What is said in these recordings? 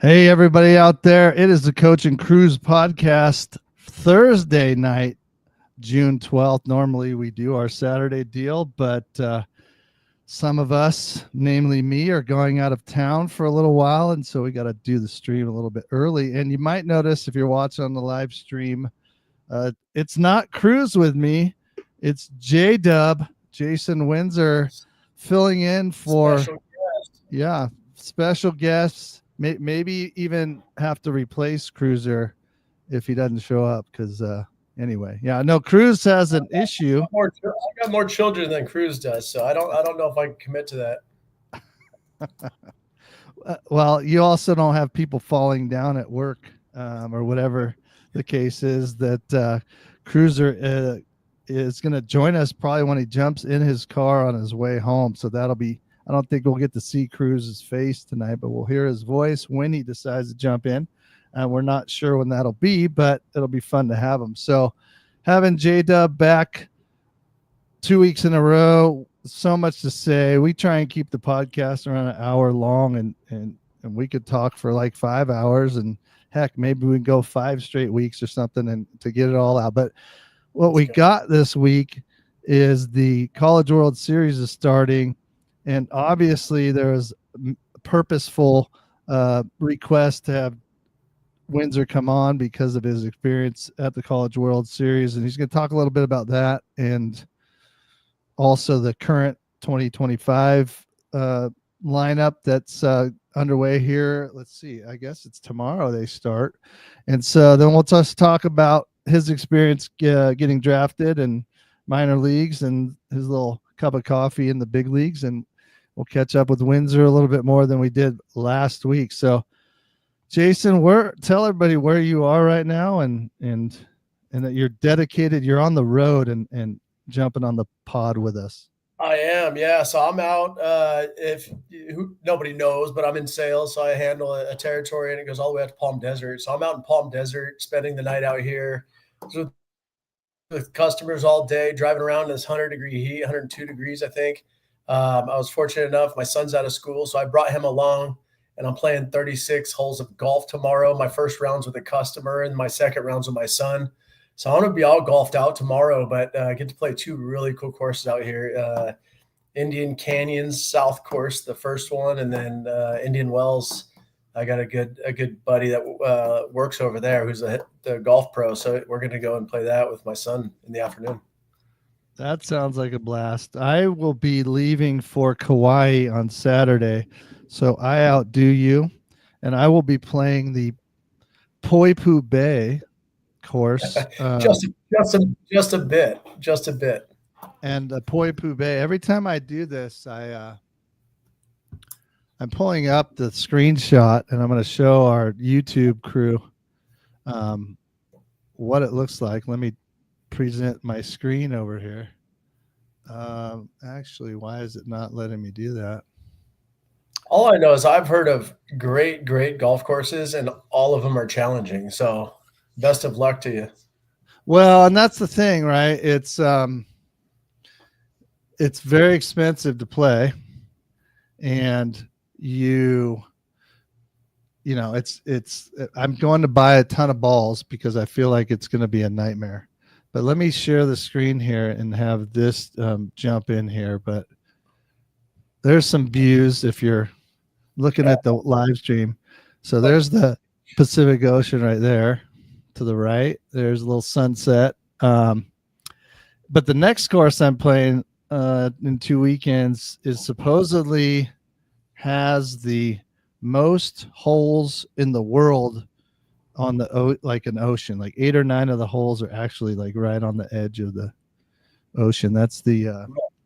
Hey, everybody out there. It is the Coach and Cruise podcast, Thursday night, June 12th. Normally we do our Saturday deal, but some of us, namely me, are going out of town for a little while. And so we got to do the stream a little bit early. And you might notice if you're watching on the live stream, it's not Cruise with me. It's J-Dub, Jason Windsor, filling in for, special guests. Maybe even have to replace Cruiser if he doesn't show up. Because anyway, Cruz has an issue. I got more children than Cruz does, so I don't know if I can commit to that. Well, you also don't have people falling down at work or whatever the case is. That Cruiser is going to join us probably when he jumps in his car on his way home. So that'll be. I don't think we'll get to see Cruz's face tonight, but we'll hear his voice when he decides to jump in. And we're not sure when that'll be, but it'll be fun to have him. So having J-Dub back 2 weeks in a row, so much to say. We try and keep the podcast around an hour long, and we could talk for like 5 hours, and heck, maybe we can go 5 straight weeks or something and to get it all out. But what we got this week is the College World Series is starting. And obviously there was a purposeful request to have Windsor come on because of his experience at the College World Series. And he's going to talk a little bit about that and also the current 2025 lineup that's underway here. Let's see, I guess it's tomorrow they start. And so then we'll just talk about his experience getting drafted and minor leagues and his little cup of coffee in the big leagues. And we'll catch up with Windsor a little bit more than we did last week. So, Jason, tell everybody where you are right now and that you're dedicated. You're on the road and jumping on the pod with us. I am, yeah. So I'm out. Nobody knows, but I'm in sales, so I handle a territory, and it goes all the way out to Palm Desert. So I'm out in Palm Desert, spending the night out here with customers all day, driving around in this 100-degree heat, 102 degrees, I think. I was fortunate enough. My son's out of school, so I brought him along, and I'm playing 36 holes of golf tomorrow. My first round's with a customer, and my second round's with my son. So I'm going to be all golfed out tomorrow, but I get to play 2 really cool courses out here. Indian Canyons South Course, the first one, and then Indian Wells. I got a good buddy that works over there who's the golf pro. So we're going to go and play that with my son in the afternoon. That sounds like a blast. I will be leaving for Kauai on Saturday, so I outdo you, and I will be playing the Poipu Bay course. just a bit. And Poipu Bay. Every time I do this, I'm pulling up the screenshot, and I'm going to show our YouTube crew what it looks like. Let me present my screen over here. Actually, why is it not letting me do that? All I know is I've heard of great golf courses, and all of them are challenging. So best of luck to you. Well, and that's the thing, right? It's very expensive to play, and I'm going to buy a ton of balls because I feel like it's going to be a nightmare. But let me share the screen here and have this jump in here. But there's some views if you're looking at the live stream. So there's the Pacific Ocean right there to the right. There's a little sunset. But the next course I'm playing in 2 weekends is supposedly has the most holes in the world on like an ocean. Like 8 or 9 of the holes are actually like right on the edge of the ocean. That's the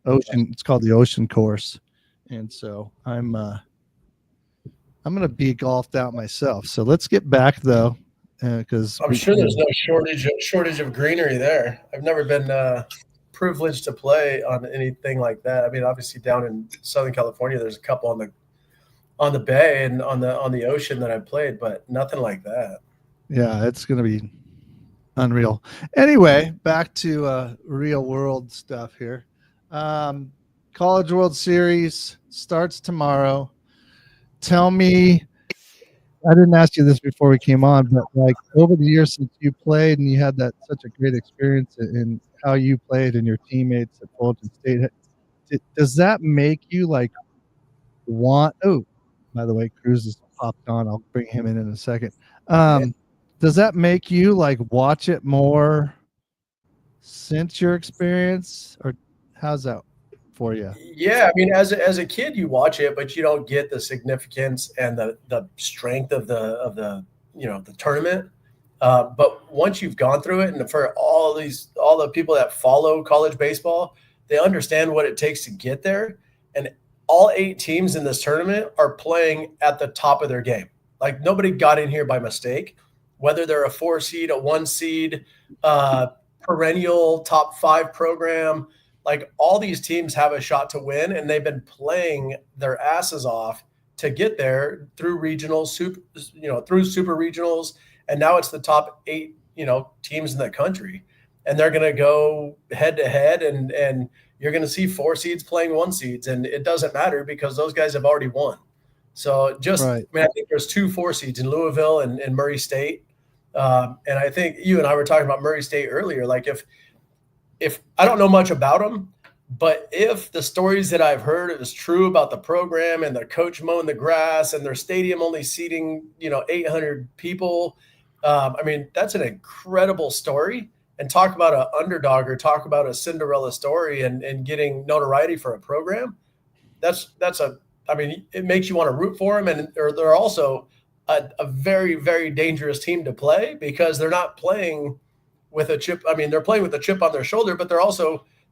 ocean. It's called the Ocean Course. And so I'm going to be golfed out myself. So let's get back though, because I'm sure there's no shortage of greenery there. I've never been privileged to play on anything like that. I mean, obviously down in Southern California, there's a couple on the bay and on the ocean that I played, but nothing like that. Yeah, it's going to be unreal. Anyway, back to real world stuff here. College World Series starts tomorrow. Tell me I didn't ask you this before we came on, but like over the years since you played and you had that such a great experience in how you played and your teammates at Fulton State, does that make you like want? Oh, by the way, Cruz has popped on. I'll bring him in a second. Yeah. Um, does that make you like watch it more since your experience, or how's that for you? Yeah, I mean, as a kid, you watch it, but you don't get the significance and the strength of the the tournament. But once you've gone through it, and for all the people that follow college baseball, they understand what it takes to get there. And all 8 teams in this tournament are playing at the top of their game. Like nobody got in here by mistake. Whether they're a 4 seed, a 1 seed, perennial top 5 program, like all these teams have a shot to win, and they've been playing their asses off to get there through regionals, through super regionals, and now it's the top 8, teams in the country, and they're going to go head to head, and you're going to see 4 seeds playing 1 seeds, and it doesn't matter because those guys have already won. So Right. I mean, I think there's 2 4 seeds in Louisville and Murray State, and I think you and I were talking about Murray State earlier. Like if I don't know much about them, but if the stories that I've heard is true about the program and the coach mowing the grass and their stadium only seating 800 people, I mean that's an incredible story. And talk about an underdog or talk about a Cinderella story and getting notoriety for a program. That's a I mean it makes you want to root for them, and or they're also a very very dangerous team to play because they're not playing with a chip. I mean, they're playing with a chip on their shoulder, but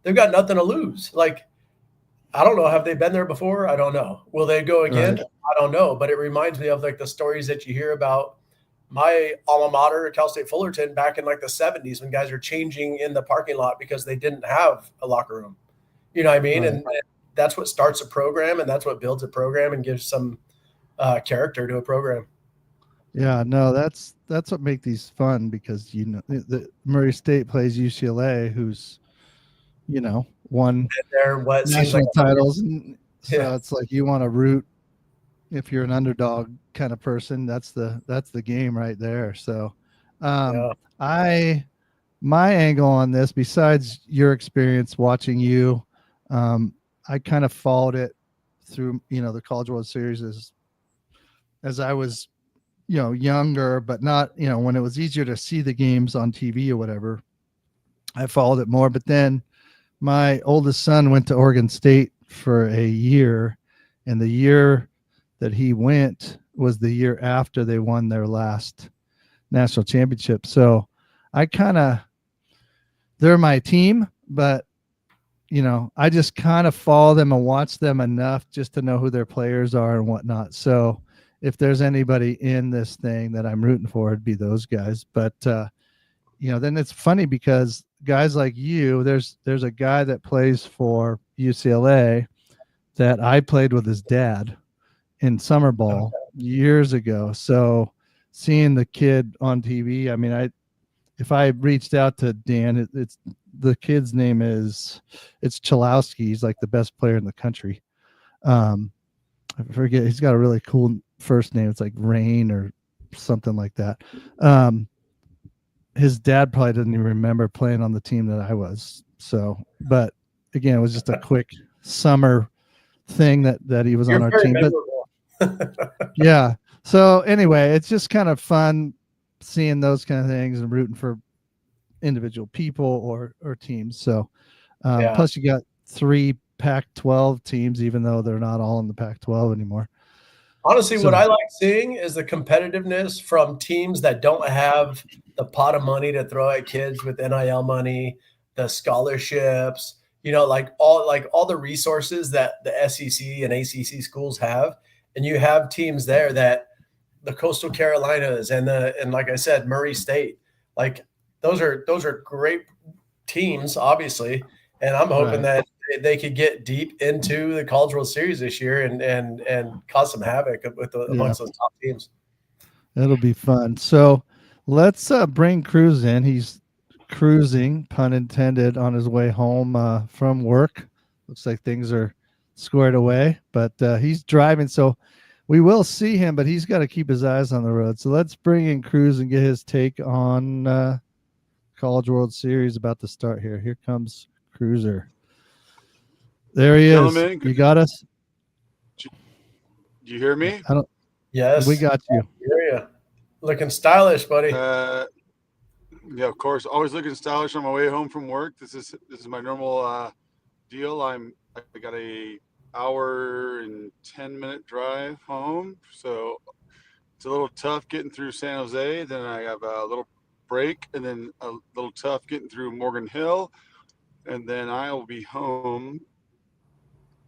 they've got nothing to lose. Like, I don't know. Have they been there before? I don't know. Will they go again? Right. I don't know. But it reminds me of like the stories that you hear about my alma mater, Cal State Fullerton, back in like the 70s when guys are changing in the parking lot because they didn't have a locker room. You know what I mean? Right. And that's what starts a program, and that's what builds a program and gives some character to a program. Yeah, no, that's what make these fun because the Murray State plays UCLA, who's won They're what seems like national titles, and so yeah, it's like you want to root if you're an underdog kind of person. That's the game right there. So, yeah. I my angle on this, besides your experience watching you, I kind of followed it through the College World Series as I was younger, but not, when it was easier to see the games on TV or whatever, I followed it more. But then my oldest son went to Oregon State for a year, and the year that he went was the year after they won their last national championship. So they're my team, but I just kind of follow them and watch them enough just to know who their players are and whatnot. So if there's anybody in this thing that I'm rooting for, it'd be those guys. But then it's funny because guys like you, there's a guy that plays for UCLA that I played with his dad in summer ball years ago. So seeing the kid on TV, I mean, if I reached out to Dan, it's the kid's name it's Chalowski. He's like the best player in the country. I forget. He's got a really cool first name. It's like Rain or something like that. His dad probably doesn't even remember playing on the team that I was. So, but again, it was just a quick summer thing that he was on our team. But yeah. So anyway, it's just kind of fun seeing those kind of things and rooting for individual people or teams. So Yeah. plus you got 3 Pac-12 teams, even though they're not all in the Pac-12 anymore. Honestly, So, what I like seeing is the competitiveness from teams that don't have the pot of money to throw at kids with NIL money, the scholarships, like all the resources that the SEC and ACC schools have, and you have teams there that the Coastal Carolinas and like I said, Murray State, like those are great teams, obviously, and I'm hoping right. that they could get deep into the College World Series this year and cause some havoc amongst those top teams. It'll be fun. So let's bring Cruz in. He's cruising, pun intended, on his way home from work. Looks like things are squared away, but he's driving. So we will see him, but he's got to keep his eyes on the road. So let's bring in Kreuz and get his take on College World Series about to start here. Here comes Cruiser. There he Gentlemen, is. You got us? do you hear me? I don't. Yes, We got you. Hear you. Looking stylish, buddy. Yeah, of course. Always looking stylish on my way home from work. This is my normal deal. I got a hour and 10-minute drive home, so it's a little tough getting through San Jose. Then I have a little break, and then a little tough getting through Morgan Hill, and then I will be home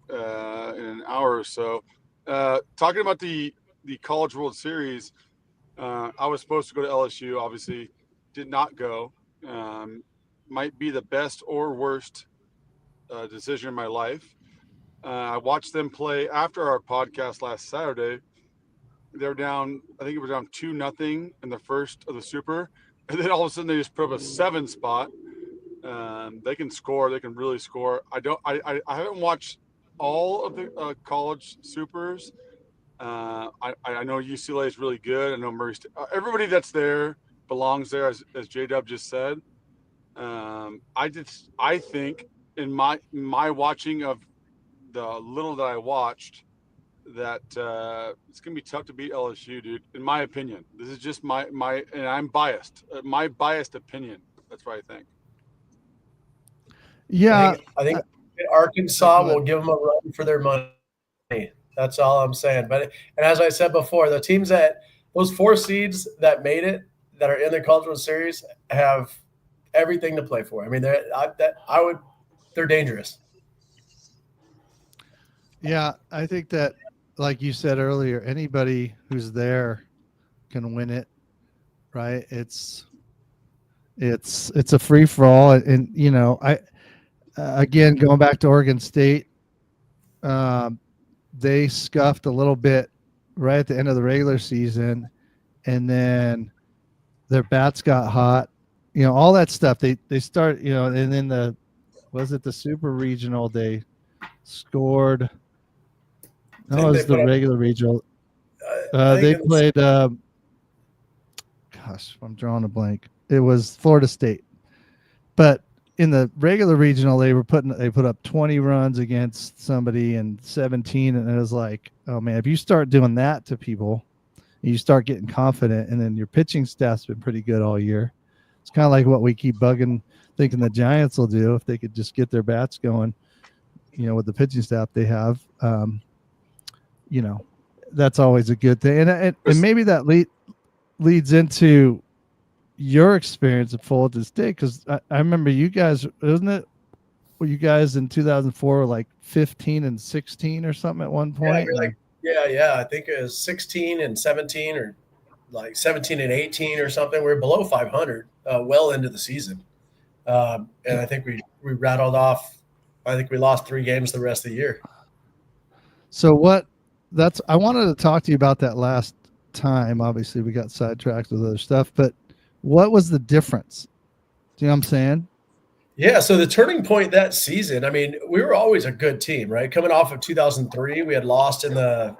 in an hour or so. Talking about the College World Series, I was supposed to go to LSU. Obviously, did not go. Might be the best or worst decision in my life. I watched them play after our podcast last Saturday. They were down, I think it was down 2-0 in the first of the Super. And then all of a sudden they just put up a 7 spot. They can score. They can really score. I haven't watched all of the college Supers. I know UCLA is really good. I know Murray State. Everybody that's there belongs there, as J-Dub just said. I think in my watching of the little that I watched, that it's gonna be tough to beat LSU, dude. In my opinion, this is just my and I'm biased. My biased opinion. That's what I think. Yeah, I think Arkansas will give them a run for their money. That's all I'm saying. But and as I said before, the teams that those 4 seeds that made it, that are in the College World Series, have everything to play for. I mean, they're dangerous. Yeah, I think that, like you said earlier, anybody who's there can win it, right? It's a free for all, and you know, again going back to Oregon State, they scuffed a little bit right at the end of the regular season, and then their bats got hot, you know, all that stuff. They start, you know, and then the Super Regional they scored. No, it was the regular regional. They played. Gosh, I'm drawing a blank. It was Florida State, but in the regular regional, they put up 20 runs against somebody and 17, and it was like, oh man, if you start doing that to people, you start getting confident, and then your pitching staff's been pretty good all year. It's kind of like what we keep thinking the Giants will do if they could just get their bats going, you know, with the pitching staff they have. You know, that's always a good thing. And maybe that leads into your experience at Fulton State, because I remember you guys, wasn't it? Were you guys in 2004 were like 15 and 16 or something at one point? Yeah, I think it was 16 and 17 or like 17 and 18 or something. We were below 500 well into the season. And I think we rattled off, I think we lost 3 games the rest of the year. So I wanted to talk to you about that last time. Obviously we got sidetracked with other stuff, but what was the difference? Do you know what I'm saying? Yeah, so the turning point that season, I mean, we were always a good team, right? Coming off of 2003, we had lost in the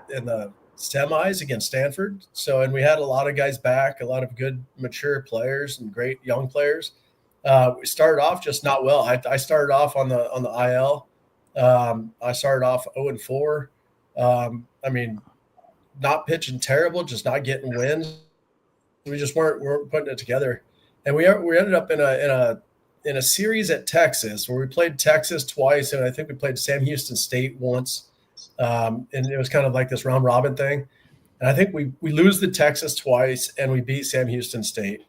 semis against Stanford. So, and we had a lot of guys back, a lot of good mature players and great young players. We started off just not well. I started off on the IL. I started off 0-4. I mean, not pitching terrible, just not getting wins. We just weren't putting it together, and we ended up in a series at Texas where we played Texas twice, and I think we played Sam Houston State once, and it was kind of like this round robin thing. And I think we lose the Texas twice, and we beat Sam Houston State.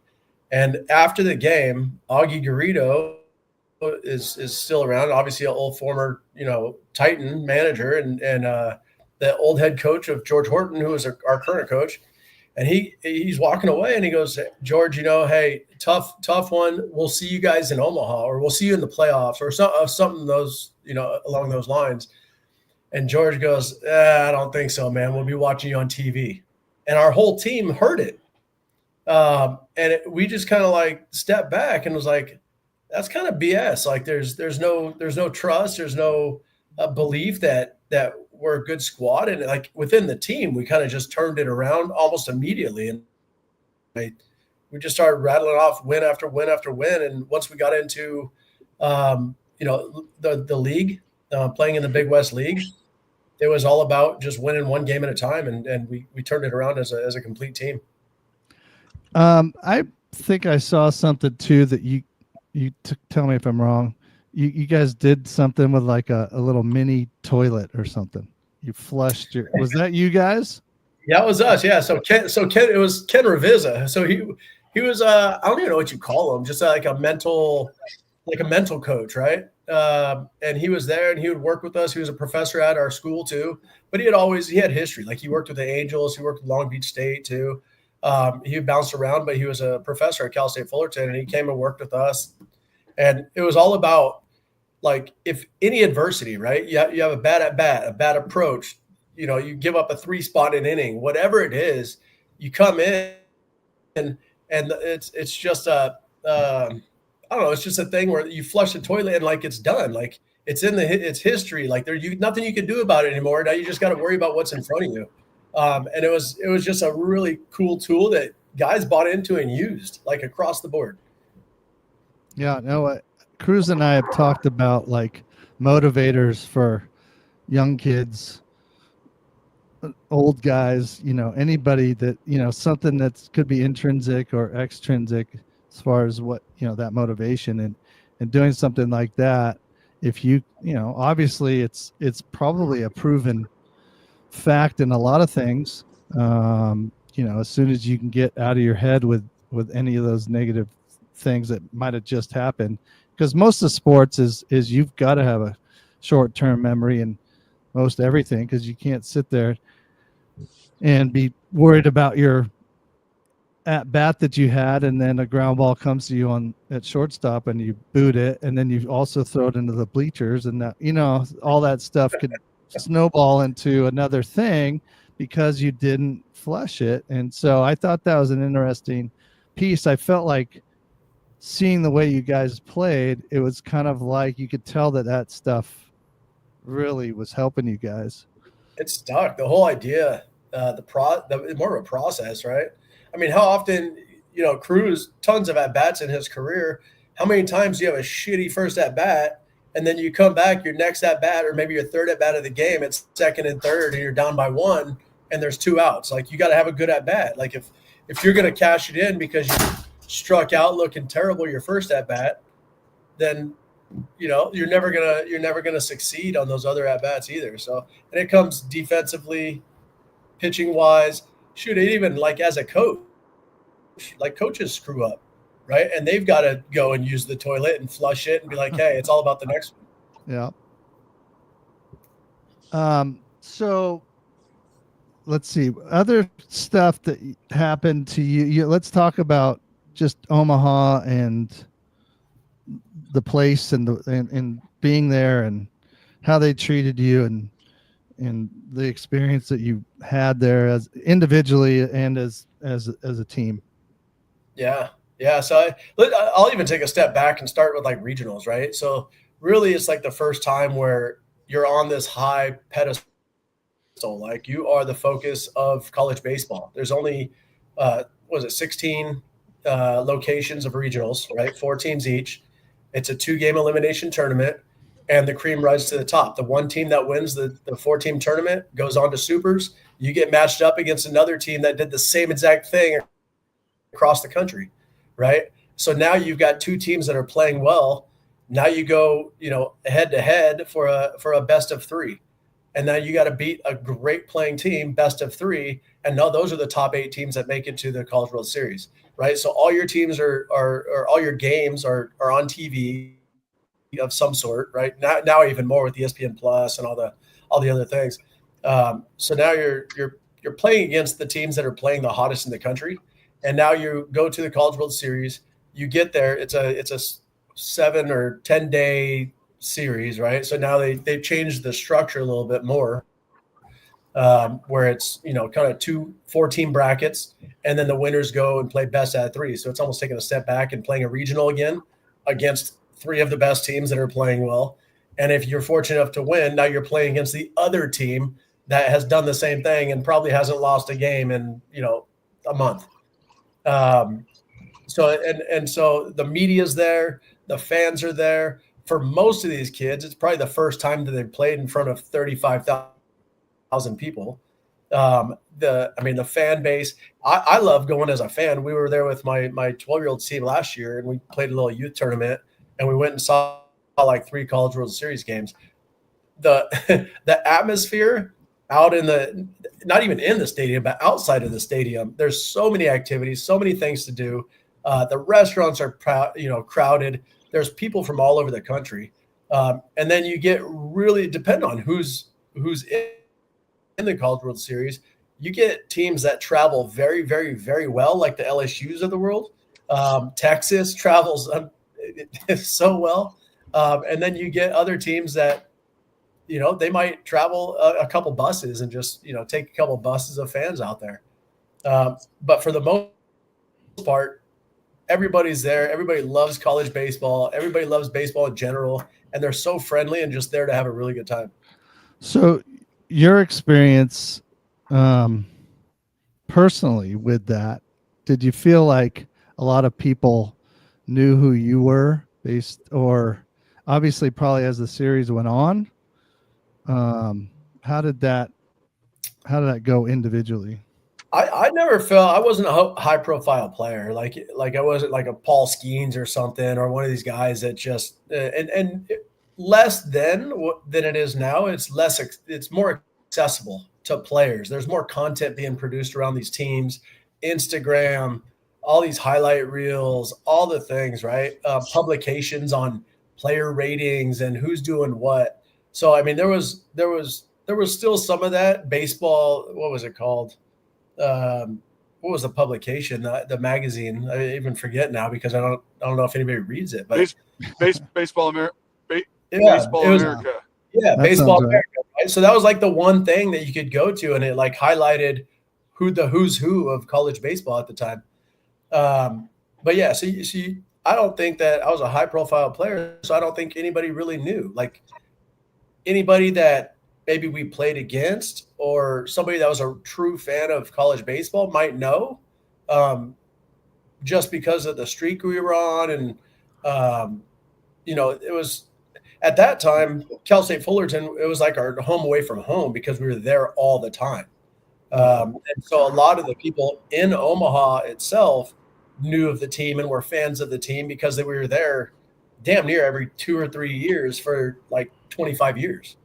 And after the game, Augie Garrido is still around, obviously an old former Titan manager, and the old head coach of George Horton, who is our current coach. And he's walking away and he goes, George, hey, tough one. We'll see you guys in Omaha, or we'll see you in the playoffs, or something those, along those lines. And George goes, I don't think so, man. We'll be watching you on TV. And our whole team heard it. We just kind of like stepped back and was like, that's kind of BS. Like there's no trust. There's no belief that we're a good squad, and like within the team, we kind of just turned it around almost immediately, and we just started rattling off win after win after win. And once we got into, the league, playing in the Big West League, it was all about just winning one game at a time, and we turned it around as a complete team. I think I saw something too that you tell me if I'm wrong. You guys did something with like a little mini toilet or something. You flushed was that you guys? Yeah, it was us. Yeah. So Ken, it was Ken Ravizza. So he was, I don't even know what you call him, just like a mental coach. Right. And he was there and he would work with us. He was a professor at our school too, but he had history. Like he worked with the Angels. He worked with Long Beach State too. He bounced around, but he was a professor at Cal State Fullerton, and he came and worked with us. And it was all about, like, if any adversity, right? You have a bad at bat, a bad approach, you give up a 3-spot in inning, whatever it is, you come in and it's just I don't know, it's just a thing where you flush the toilet and like it's done, like it's it's history, like nothing you can do about it anymore. Now you just got to worry about what's in front of you. And it was just a really cool tool that guys bought into and used, like, across the board. Yeah, no, Cruz and I have talked about like motivators for young kids, old guys, anybody that, something that could be intrinsic or extrinsic as far as what, that motivation and doing something like that. If obviously it's probably a proven fact in a lot of things. As soon as you can get out of your head with any of those negative things that might have just happened, because most of sports is you've got to have a short-term memory in most everything, because you can't sit there and be worried about your at bat that you had, and then a ground ball comes to you at shortstop and you boot it, and then you also throw it into the bleachers, and that all that stuff could snowball into another thing because you didn't flush it. And so I thought that was an interesting piece. I felt like seeing the way you guys played, it was kind of like you could tell that stuff really was helping you guys. It stuck. The whole idea, more of a process, right? I mean, how often, Cruz, tons of at-bats in his career, how many times do you have a shitty first at-bat, and then you come back your next at-bat, or maybe your third at-bat of the game, it's second and third, and you're down by 1, and there's 2 outs. Like, you got to have a good at-bat. Like, if you're going to cash it in because you struck out looking terrible your first at-bat, then you're never gonna succeed on those other at-bats either. So, and it comes defensively, pitching wise. Shoot, even like as a coach, like coaches screw up, right? And they've got to go and use the toilet and flush it and be like, hey, it's all about the next one. Yeah. So let's see, other stuff that happened to you. Let's talk about just Omaha and the place and being there and how they treated you and the experience that you had there as individually and as a team. Yeah. So I'll even take a step back and start with like regionals, right? So really it's like the first time where you're on this high pedestal, like you are the focus of college baseball. There's only, 16 locations of regionals, right? 4 teams each. It's a 2-game elimination tournament, and the cream rises to the top. The one team that wins the 4-team tournament goes on to supers. You get matched up against another team that did the same exact thing across the country, right? So now you've got 2 teams that are playing well. Now you go, head to head for a best of 3. And now you got to beat a great playing team, best of 3. And now those are the top 8 teams that make it to the College World Series, right? So all your teams are all your games are on TV of some sort, right? Now even more with ESPN Plus and all the other things. So now you're playing against the teams that are playing the hottest in the country. And now you go to the College World Series, you get there, it's a 7 or 10 day series, right? So now they've changed the structure a little bit more, where it's, kind of 2 4-team brackets, and then the winners go and play best out of 3. So it's almost taking a step back and playing a regional again against 3 of the best teams that are playing well. And if you're fortunate enough to win, now you're playing against the other team that has done the same thing and probably hasn't lost a game in, a month. So the media's there, the fans are there. For most of these kids, it's probably the first time that they've played in front of 35,000 people. The fan base, I love going as a fan. We were there with my 12-year-old team last year, and we played a little youth tournament, and we went and saw like 3 College World Series games. The the atmosphere out in the, not even in the stadium, but outside of the stadium, there's so many activities, so many things to do. The restaurants are crowded. There's people from all over the country, and then you get really depend on who's in the College World Series. You get teams that travel very, very, very well, like the LSUs of the world. Texas travels so well, and then you get other teams that they might travel a couple buses and just take a couple buses of fans out there. But for the most part, everybody's there. Everybody loves college baseball. Everybody loves baseball in general, and they're so friendly and just there to have a really good time. So your experience personally with that, did you feel like a lot of people knew who you were or obviously probably as the series went on? How did that go individually? I never felt, I wasn't a high profile player. Like I wasn't like a Paul Skeens or something, or one of these guys that just, and less than it is now. It's more accessible to players. There's more content being produced around these teams, Instagram, all these highlight reels, all the things, right? Publications on player ratings and who's doing what. So, I mean, there was still some of that. Baseball, what was it called? What was the publication, the magazine? I even forget now because I don't know if anybody reads it. But Baseball America. Baseball America. Yeah, That Baseball sounds right. America. Right? So that was like the one thing that you could go to, and it like highlighted who's who of college baseball at the time. But yeah, so I don't think that I was a high profile player, so I don't think anybody really knew. Like anybody that maybe we played against or somebody that was a true fan of college baseball might know, just because of the streak we were on. And, it was at that time, Cal State Fullerton, it was like our home away from home because we were there all the time. And so a lot of the people in Omaha itself knew of the team and were fans of the team because we were there damn near every 2 or 3 years for like 25 years.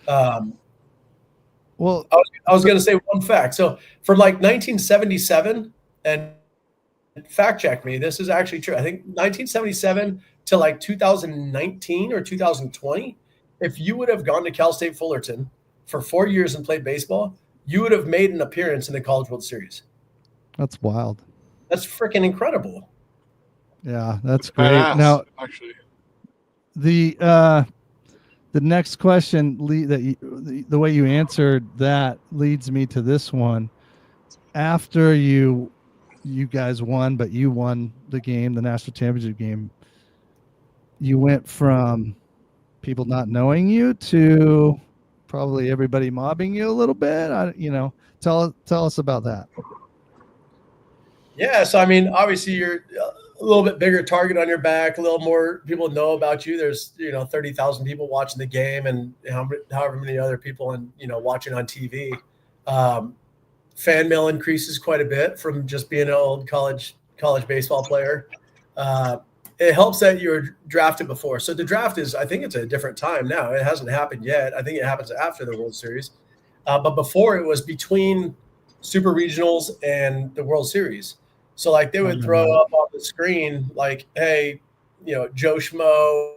Well, I was going to say one fact. So from like 1977, and fact check me, this is actually true. I think 1977 to like 2019 or 2020, if you would have gone to Cal State Fullerton for 4 years and played baseball, you would have made an appearance in the College World Series. that's wild. That's freaking incredible. Yeah, that's great. Badass, Now, actually, the next question the way you answered that leads me to this one. After you guys won, but you won the game, the national championship game, you went from people not knowing you to probably everybody mobbing you a little bit. Tell us about that. Yeah, so I mean, obviously you're a little bit bigger target on your back, a little more people know about you. There's 30,000 people watching the game, and however many other people and watching on TV. Fan mail increases quite a bit from just being an old college baseball player. It helps that you were drafted before. So the draft I think it's a different time now. It hasn't happened yet. I think it happens after the World Series. But before, it was between Super Regionals and the World Series. So like they would throw up on the screen like, hey, Joe Schmo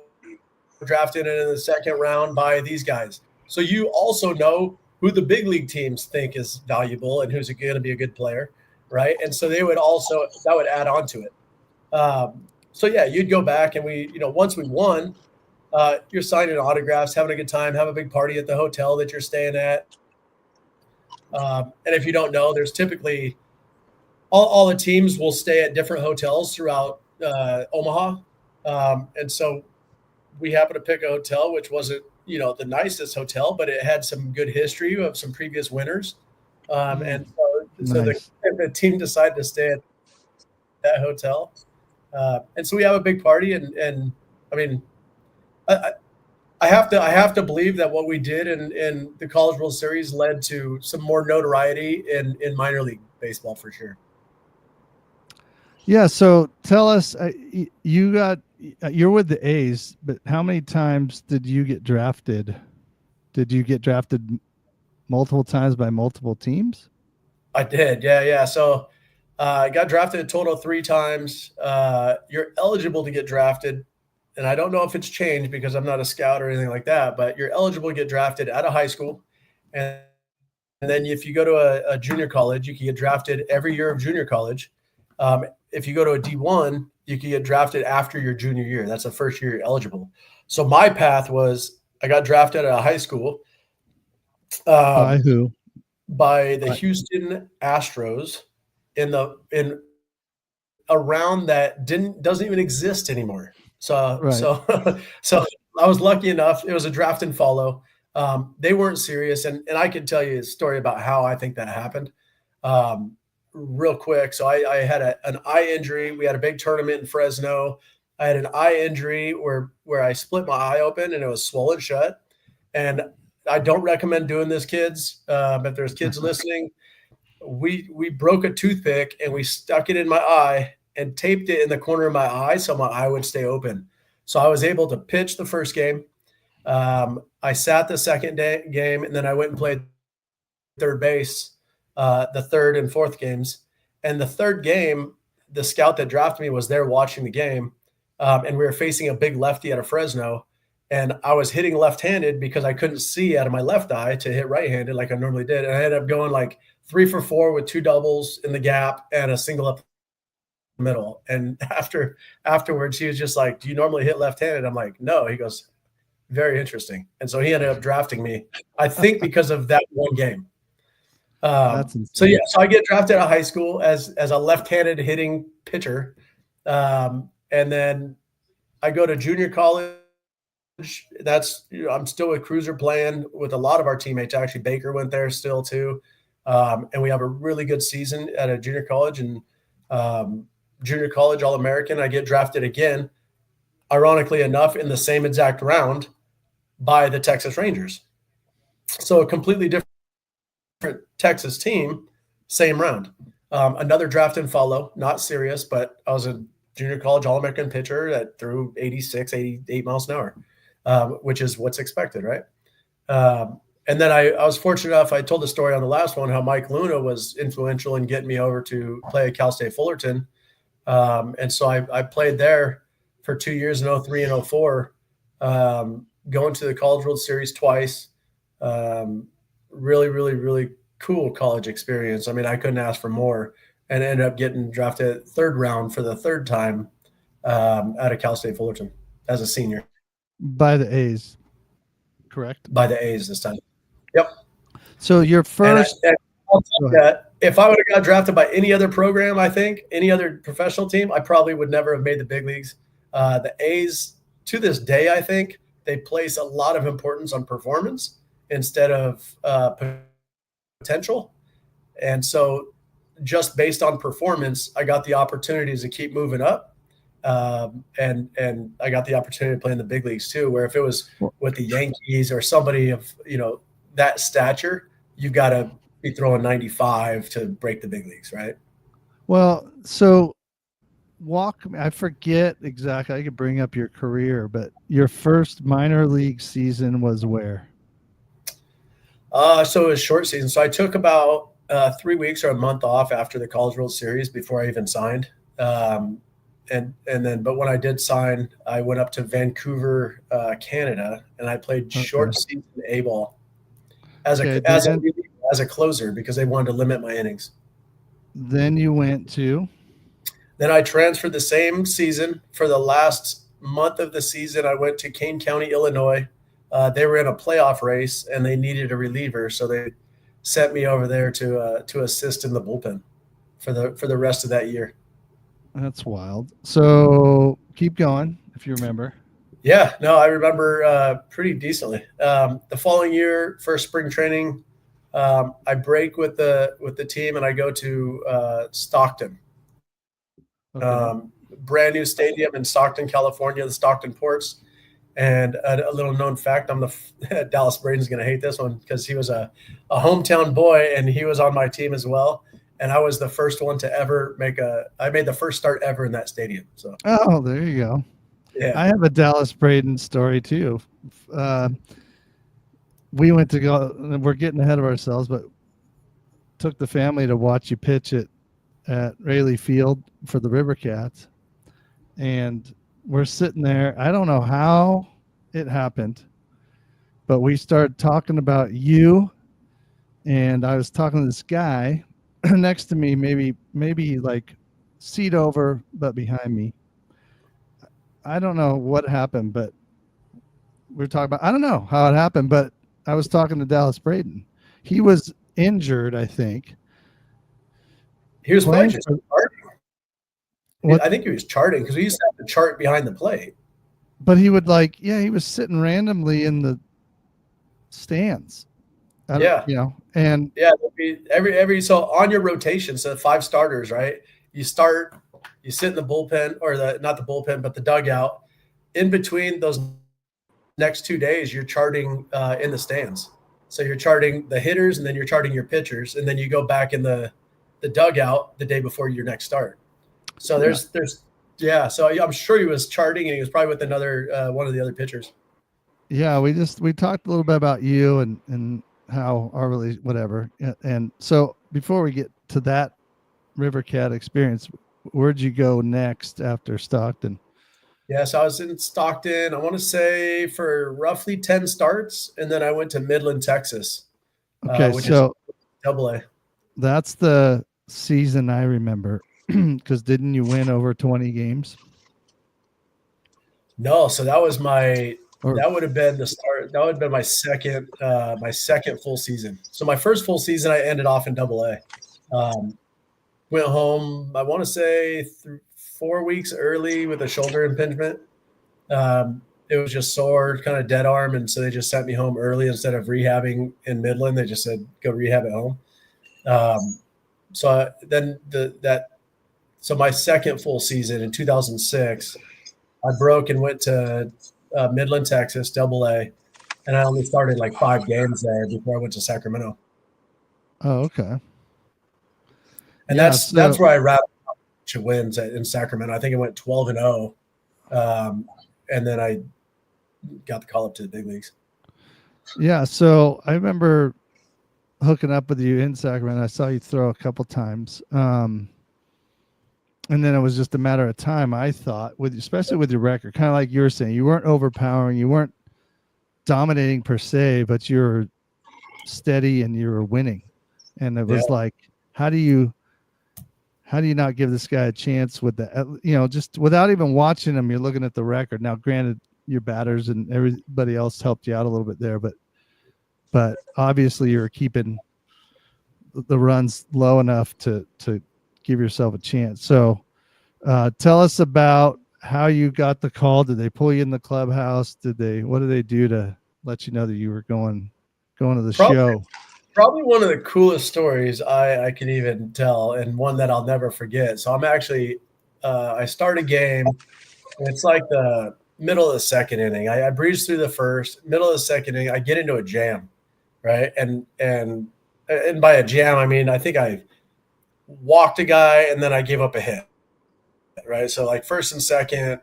drafted in the second round by these guys. So you also know who the big league teams think is valuable and who's going to be a good player, right? And so that would add on to it. So yeah, you'd go back and once we won, you're signing autographs, having a good time, have a big party at the hotel that you're staying at. And if you don't know, there's typically all the teams will stay at different hotels throughout Omaha. And so we happened to pick a hotel, which wasn't, the nicest hotel, but it had some good history of some previous winners. And so Nice. the team decided to stay at that hotel. And so we have a big party. And I mean, I have to believe that what we did in the College World Series led to some more notoriety in minor league baseball for sure. Yeah. So tell us, you're with the A's, but how many times did you get drafted? Did you get drafted multiple times by multiple teams? I did. Yeah. So I got drafted a total of 3 times. You're eligible to get drafted. And I don't know if it's changed because I'm not a scout or anything like that, but you're eligible to get drafted out of high school. And then if you go to a junior college, you can get drafted every year of junior college. If you go to a D1, you can get drafted after your junior year. That's the first year you're eligible. So my path was I got drafted out of high school. By who? By the Houston Astros in a round that doesn't even exist anymore. So Right. so I was lucky enough. It was a draft and follow. They weren't serious, and I can tell you a story about how I think that happened. Real quick. So I had an eye injury. We had a big tournament in Fresno. I had an eye injury where I split my eye open and it was swollen shut. And I don't recommend doing this, kids. If there's kids listening, we broke a toothpick and we stuck it in my eye and taped it in the corner of my eye so my eye would stay open. So I was able to pitch the first game. I sat the second game, and then I went and played third base the third and fourth games. And the third game, the scout that drafted me was there watching the game, and we were facing a big lefty out of Fresno. And I was hitting left-handed because I couldn't see out of my left eye to hit right-handed like I normally did. And I ended up going like 3 for 4 with 2 doubles in the gap and a single up the middle. And afterwards, he was just like, "Do you normally hit left-handed?" I'm like, "No." He goes, "Very interesting." And so he ended up drafting me, I think, because of that one game. That's insane. So I get drafted out of high school as a left-handed hitting pitcher. And then I go to junior college. I'm still with Cruiser playing with a lot of our teammates. Actually, Baker went there still too. And we have a really good season at a junior college, and junior college All-American. I get drafted again, ironically enough, in the same exact round by the Texas Rangers. So a completely different Texas team, same round. Another draft and follow, not serious, but I was a junior college All-American pitcher that threw 86, 88 miles an hour, which is what's expected, right? And then I was fortunate enough, I told the story on the last one, how Mike Luna was influential in getting me over to play at Cal State Fullerton. And so I played there for 2 years in 03 and 04, going to the College World Series twice. Really, really, really cool college experience. I mean, I couldn't ask for more, and ended up getting drafted 3rd round for the 3rd time out of Cal State Fullerton as a senior. By the A's, correct? By the A's this time. Yep. So your first. And I'll tell you that if I would have got drafted by any other program, I think any other professional team, I probably would never have made the big leagues. The A's, to this day, I think they place a lot of importance on performance instead of potential. And so just based on performance, I got the opportunities to keep moving up. And I got the opportunity to play in the big leagues too, where if it was with the Yankees or somebody of, that stature, you've got to be throwing 95 to break the big leagues, right? Well, so I forget exactly. I could bring up your career, but your first minor league season was where? So it was short season. So I took about 3 weeks or a month off after the College World Series before I even signed. But when I did sign, I went up to Vancouver, Canada, and I played short season A-ball as a closer because they wanted to limit my innings. Then you went to? Then I transferred the same season. For the last month of the season, I went to Kane County, Illinois. They were in a playoff race and they needed a reliever, so they sent me over there to assist in the bullpen for the rest of that year. That's wild. So keep going if you remember. Yeah, no, I remember pretty decently. The following year, first spring training, I break with the team and I go to Stockton, Okay. brand new stadium in Stockton, California, the Stockton Ports. And a little known fact, I'm the Dallas Braden's going to hate this one because he was a hometown boy and he was on my team as well. And I was the first one to ever I made the first start ever in that stadium. So, Oh, there you go. yeah. I have a Dallas Braden story too. Uh, we went to go. We're getting ahead of ourselves, but took the family to watch you pitch it at Rayleigh Field for the River Cats, and we're sitting there. I don't know how it happened, but we started talking about you, and I was talking to this guy next to me, maybe like seat over, but behind me. I don't know what happened, but we are talking about. I don't know how it happened, but I was talking to Dallas Braden. He was injured, I think. He was Playing playing just for charting. what? I think he was charting because we used to have the chart behind the plate. But he would he was sitting randomly in the stands. Yeah. And Yeah. Every so on your rotation, so 5 starters, right? You start, you sit in the bullpen or not the bullpen, but the dugout. In between those next 2 days, you're charting in the stands. So you're charting the hitters and then you're charting your pitchers, and then you go back in the dugout the day before your next start. So yeah. So I'm sure he was charting and he was probably with another one of the other pitchers. yeah, we talked a little bit about you and how our whatever. And so before we get to that River Cat experience, where'd you go next after Stockton? Yeah, so I was in Stockton, I want to say for roughly 10 starts, and then I went to Midland, Texas, Okay, which is so AA. that's the season I remember because didn't you win over 20 games? No, so that was Or that would have been the start. That would have been my second full season. So my first full season, I ended off in AA. Went home, I want to say 4 weeks early with a shoulder impingement. It was just sore, kind of dead arm, and so they just sent me home early instead of rehabbing in Midland. They just said go rehab at home. So my second full season in 2006, I broke and went to Midland, Texas, AA, and I only started like 5 games there before I went to Sacramento. oh, okay. And Yeah, that's where I wrapped up to wins in Sacramento. I think it went 12-0, and then I got the call up to the big leagues. Yeah, so I remember hooking up with you in Sacramento. I saw you throw a couple times. And then it was just a matter of time, I thought, especially with your record, kind of like you were saying, you weren't overpowering, you weren't dominating per se, but you were steady and you were winning. And it was like, how do you not give this guy a chance with that? Just without even watching him, you're looking at the record. Now, granted, your batters and everybody else helped you out a little bit there, but obviously you're keeping the runs low enough to give yourself a chance. So tell us about how you got the call. Did they pull you in the clubhouse? What did they do to let you know that you were going to the show? Probably one of the coolest stories I can even tell, and one that I'll never forget. So I'm actually, I start a game, and it's like the middle of the second inning. I breeze through the first, middle of the second inning, I get into a jam, right? And by a jam, I mean, I think I walked a guy and then I gave up a hit, right? So like first and second,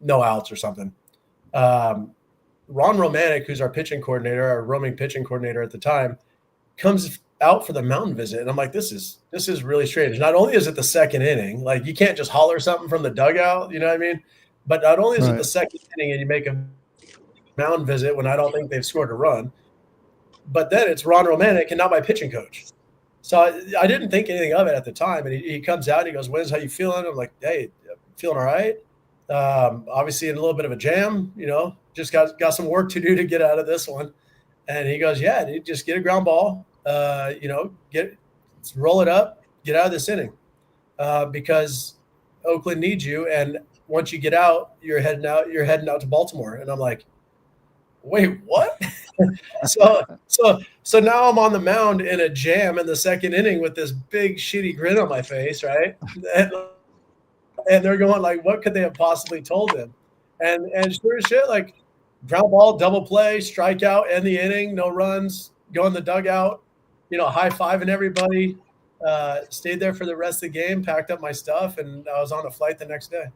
no outs or something. Ron Romanek, who's our pitching coordinator, our roaming pitching coordinator at the time, comes out for the mountain visit. And I'm like, this is really strange. Not only is it the second inning, like you can't just holler something from the dugout, you know what I mean? But not only is it the second inning and you make a mountain visit when I don't think they've scored a run, but then it's Ron Romanek and not my pitching coach. So I didn't think anything of it at the time. And he comes out and he goes, Wiz, how you feeling? I'm like, hey, feeling all right. Obviously in a little bit of a jam, just got some work to do to get out of this one. And he goes, yeah, dude, just get a ground ball, roll it up, get out of this inning because Oakland needs you. And once you get out, you're heading out to Baltimore. And I'm like, wait, what? so now I'm on the mound in a jam in the second inning with this big shitty grin on my face, right? And they're going like, what could they have possibly told him? And sure as shit, like ground ball, double play, strikeout, end the inning, no runs, go in the dugout, high fiving everybody. Stayed there for the rest of the game, packed up my stuff, and I was on a flight the next day.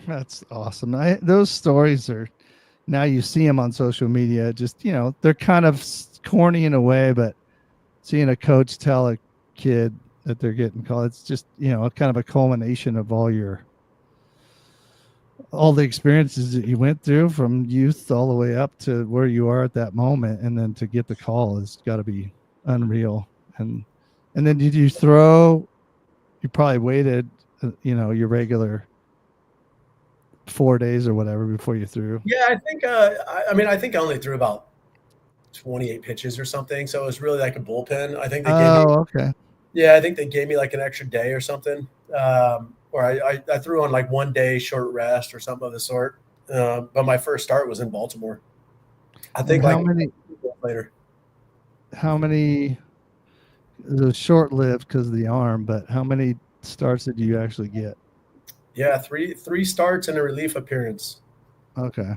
That's awesome. Those stories are, now you see them on social media. Just, they're kind of corny in a way, but seeing a coach tell a kid that they're getting called, it's just, kind of a culmination of all the experiences that you went through from youth all the way up to where you are at that moment. And then to get the call has got to be unreal. And then did you throw, you probably waited, your regular 4 days or whatever before you threw? Yeah, I think, I think I only threw about 28 pitches or something. So it was really like a bullpen. I think they gave me, okay. Yeah, I think they gave me like an extra day or something. Or I threw on like 1 day short rest or something of the sort. But my first start was in Baltimore. I think later. How many, it was short-lived because of the arm, but how many starts did you actually get? Yeah, three starts and a relief appearance. Okay.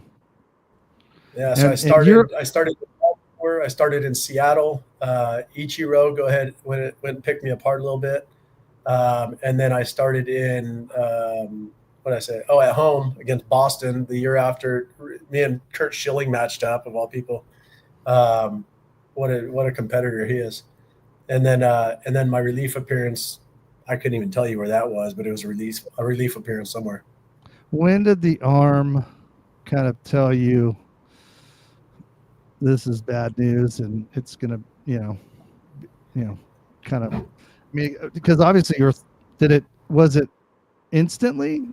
Yeah, so I started in Baltimore. I started in Seattle. Ichiro went and picked me apart a little bit. And then I started in what did I say? Oh, at home against Boston the year after. Me and Kurt Schilling matched up, of all people. What a competitor he is. And then my relief appearance, I couldn't even tell you where that was, but it was a relief appearance somewhere. When did the arm kind of tell you this is bad news and it's gonna, kind of, because obviously was it instantly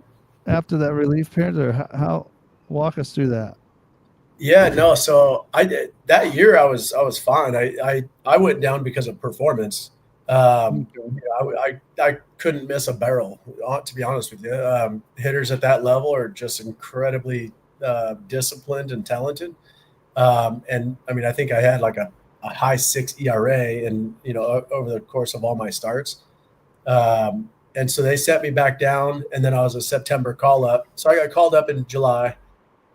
after that relief appearance, or how walk us through that? Yeah, no. So I did that year. I was fine. I went down because of performance. I couldn't miss a barrel. To be honest with you, hitters at that level are just incredibly disciplined and talented. And I mean, I think I had like a high 6 ERA, and over the course of all my starts. And so they set me back down, and then I was a September call up. So I got called up in July.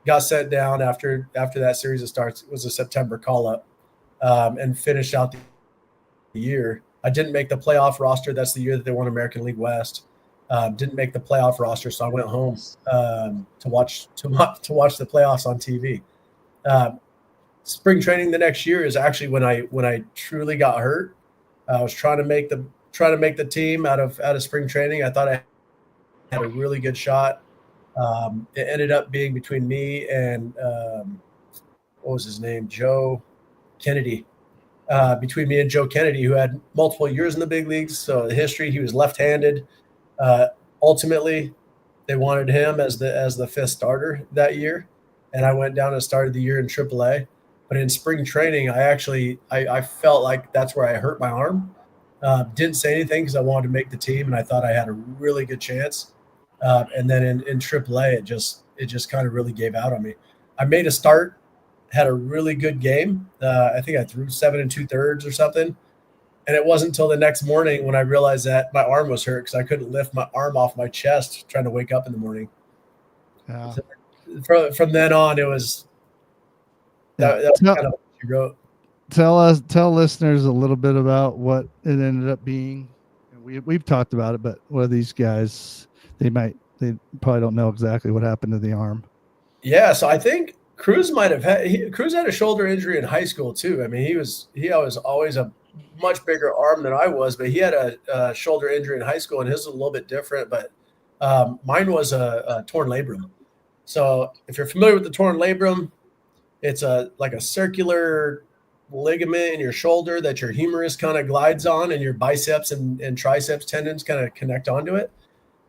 Got sent down after that series of starts. It was a September call up, and finished out the year. I didn't make the playoff roster. That's the year that they won American League West. Didn't make the playoff roster, so I went home to watch the playoffs on TV. Spring training the next year is actually when I truly got hurt. I was trying to make the team out of spring training. I thought I had a really good shot. It ended up being between me and what was his name, Joe Kennedy. Between me and Joe Kennedy, who had multiple years in the big leagues, so the history. He was left-handed. Ultimately, they wanted him as the fifth starter that year, and I went down and started the year in AAA. But in spring training, I felt like that's where I hurt my arm. Didn't say anything because I wanted to make the team, and I thought I had a really good chance. And then in AAA, it just kind of really gave out on me. I made a start, had a really good game. I think I threw 7 2/3 or something. And it wasn't until the next morning when I realized that my arm was hurt because I couldn't lift my arm off my chest trying to wake up in the morning. Yeah. So from then on, it was that was kind of what you wrote. Tell listeners a little bit about what it ended up being. We've talked about it, but what are these guys? They probably don't know exactly what happened to the arm. Yeah, so I think Kreuz had a shoulder injury in high school too. I mean, he was always a much bigger arm than I was, but he had a shoulder injury in high school, and his was a little bit different. But mine was a torn labrum. So if you're familiar with the torn labrum, it's like a circular ligament in your shoulder that your humerus kind of glides on, and your biceps and triceps tendons kind of connect onto it.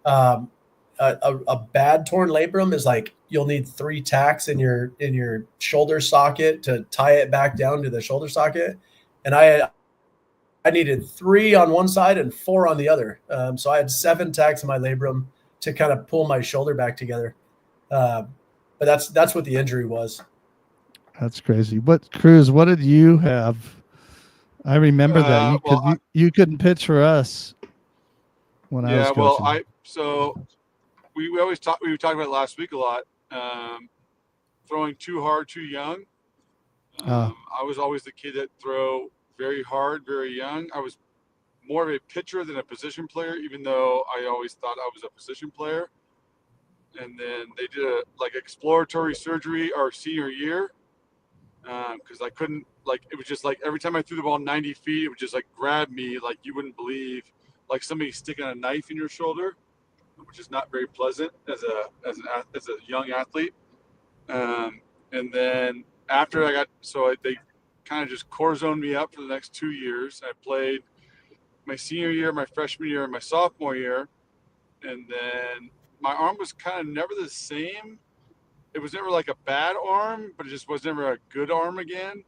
A bad torn labrum is like you'll need 3 tacks in your shoulder socket to tie it back down to the shoulder socket, and I needed 3 on one side and 4 on the other. So I had 7 tacks in my labrum. to kind of pull my shoulder back together. But that's what the injury was. That's crazy. What Cruz? What did you have? I remember that you couldn't pitch for us when I was coaching. We always talk. We talked about it last week a lot. Throwing too hard, too young. I was always the kid that throw very hard, very young. I was more of a pitcher than a position player, even though I always thought I was a position player. And then they did a exploratory surgery our senior year because I couldn't it was just every time I threw the ball 90 feet, it would just grab me like you wouldn't believe, like somebody sticking a knife in your shoulder, which is not very pleasant as a young athlete. And then after they kind of just cortisoned me up for the next 2 years. I played my senior year, my freshman year, and my sophomore year. And then my arm was kind of never the same. It was never like a bad arm, but it just was never a good arm again.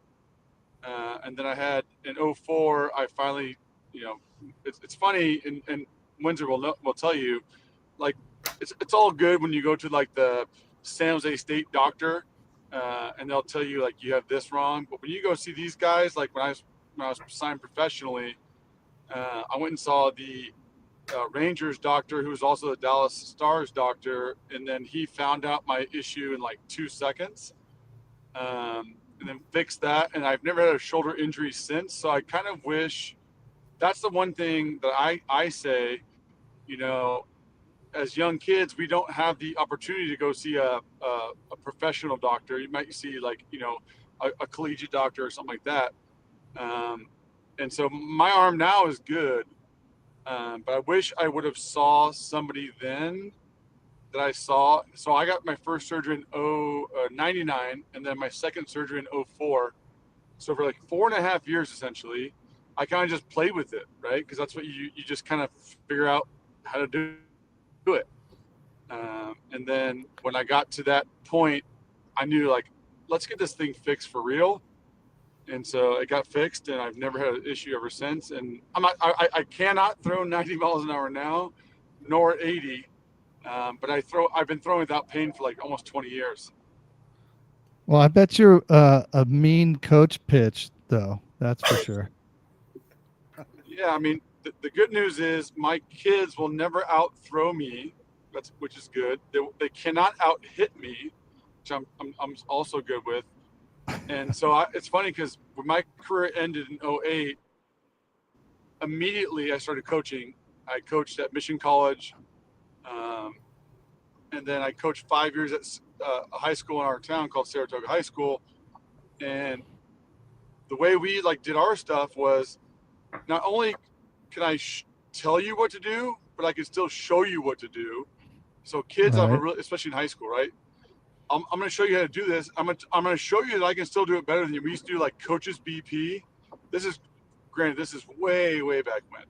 And then I had in 04, I finally, it's funny, and Windsor will tell you, it's all good when you go to the San Jose State doctor, and they'll tell you you have this wrong. But when you go see these guys, when I was signed professionally, I went and saw the Rangers doctor, who was also the Dallas Stars doctor, and then he found out my issue in 2 seconds, and then fixed that. And I've never had a shoulder injury since. So I kind of wish that's the one thing that I say, as young kids, we don't have the opportunity to go see a professional doctor. You might see a collegiate doctor or something like that. And so my arm now is good. But I wish I would have saw somebody then that I saw. So I got my first surgery in 99, and then my second surgery in 04. So for 4.5 years, essentially, I kind of just played with it, right? Because that's what you just kind of figure out how to do it. And then when I got to that point, I knew let's get this thing fixed for real. And so it got fixed, and I've never had an issue ever since. And I cannot throw 90 miles an hour now, nor 80. But I've been throwing without pain for almost 20 years. Well, I bet you're a mean coach pitch, though. That's for sure. Yeah, I mean, the good news is my kids will never out throw me, which is good. They cannot out hit me, which I'm also good with. And so it's funny because when my career ended in 08, immediately I started coaching. I coached at Mission College, and then I coached 5 years at a high school in our town called Saratoga High School. And the way we did our stuff was not only can I tell you what to do, but I can still show you what to do. So kids have especially in high school, right? I'm going to show you how to do this. I'm going to show you that I can still do it better than you. We used to do coaches BP. This is way, way back when.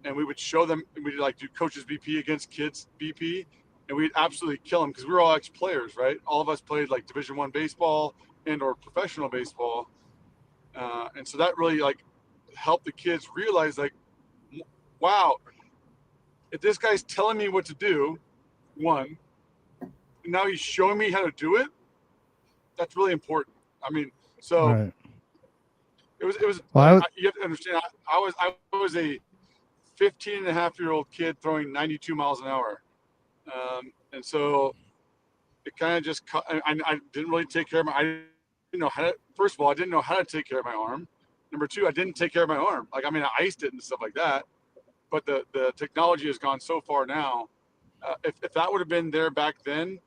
And we would show them, and we'd do coaches BP against kids BP, and we'd absolutely kill them because we were all ex-players, right? All of us played Division I baseball and or professional baseball. And so that really helped the kids realize wow, if this guy's telling me what to do, one, and now he's showing me how to do it, that's really important. I mean, so right. it was well, you have to understand, I was a 15-and-a-half-year-old kid throwing 92 miles an hour. And so it kind of just, I didn't really take care of I didn't know how to, first of all, I didn't know how to take care of my arm. Number two, I didn't take care of my arm. I iced it and stuff like that. But the technology has gone so far now. If that would have been there back then,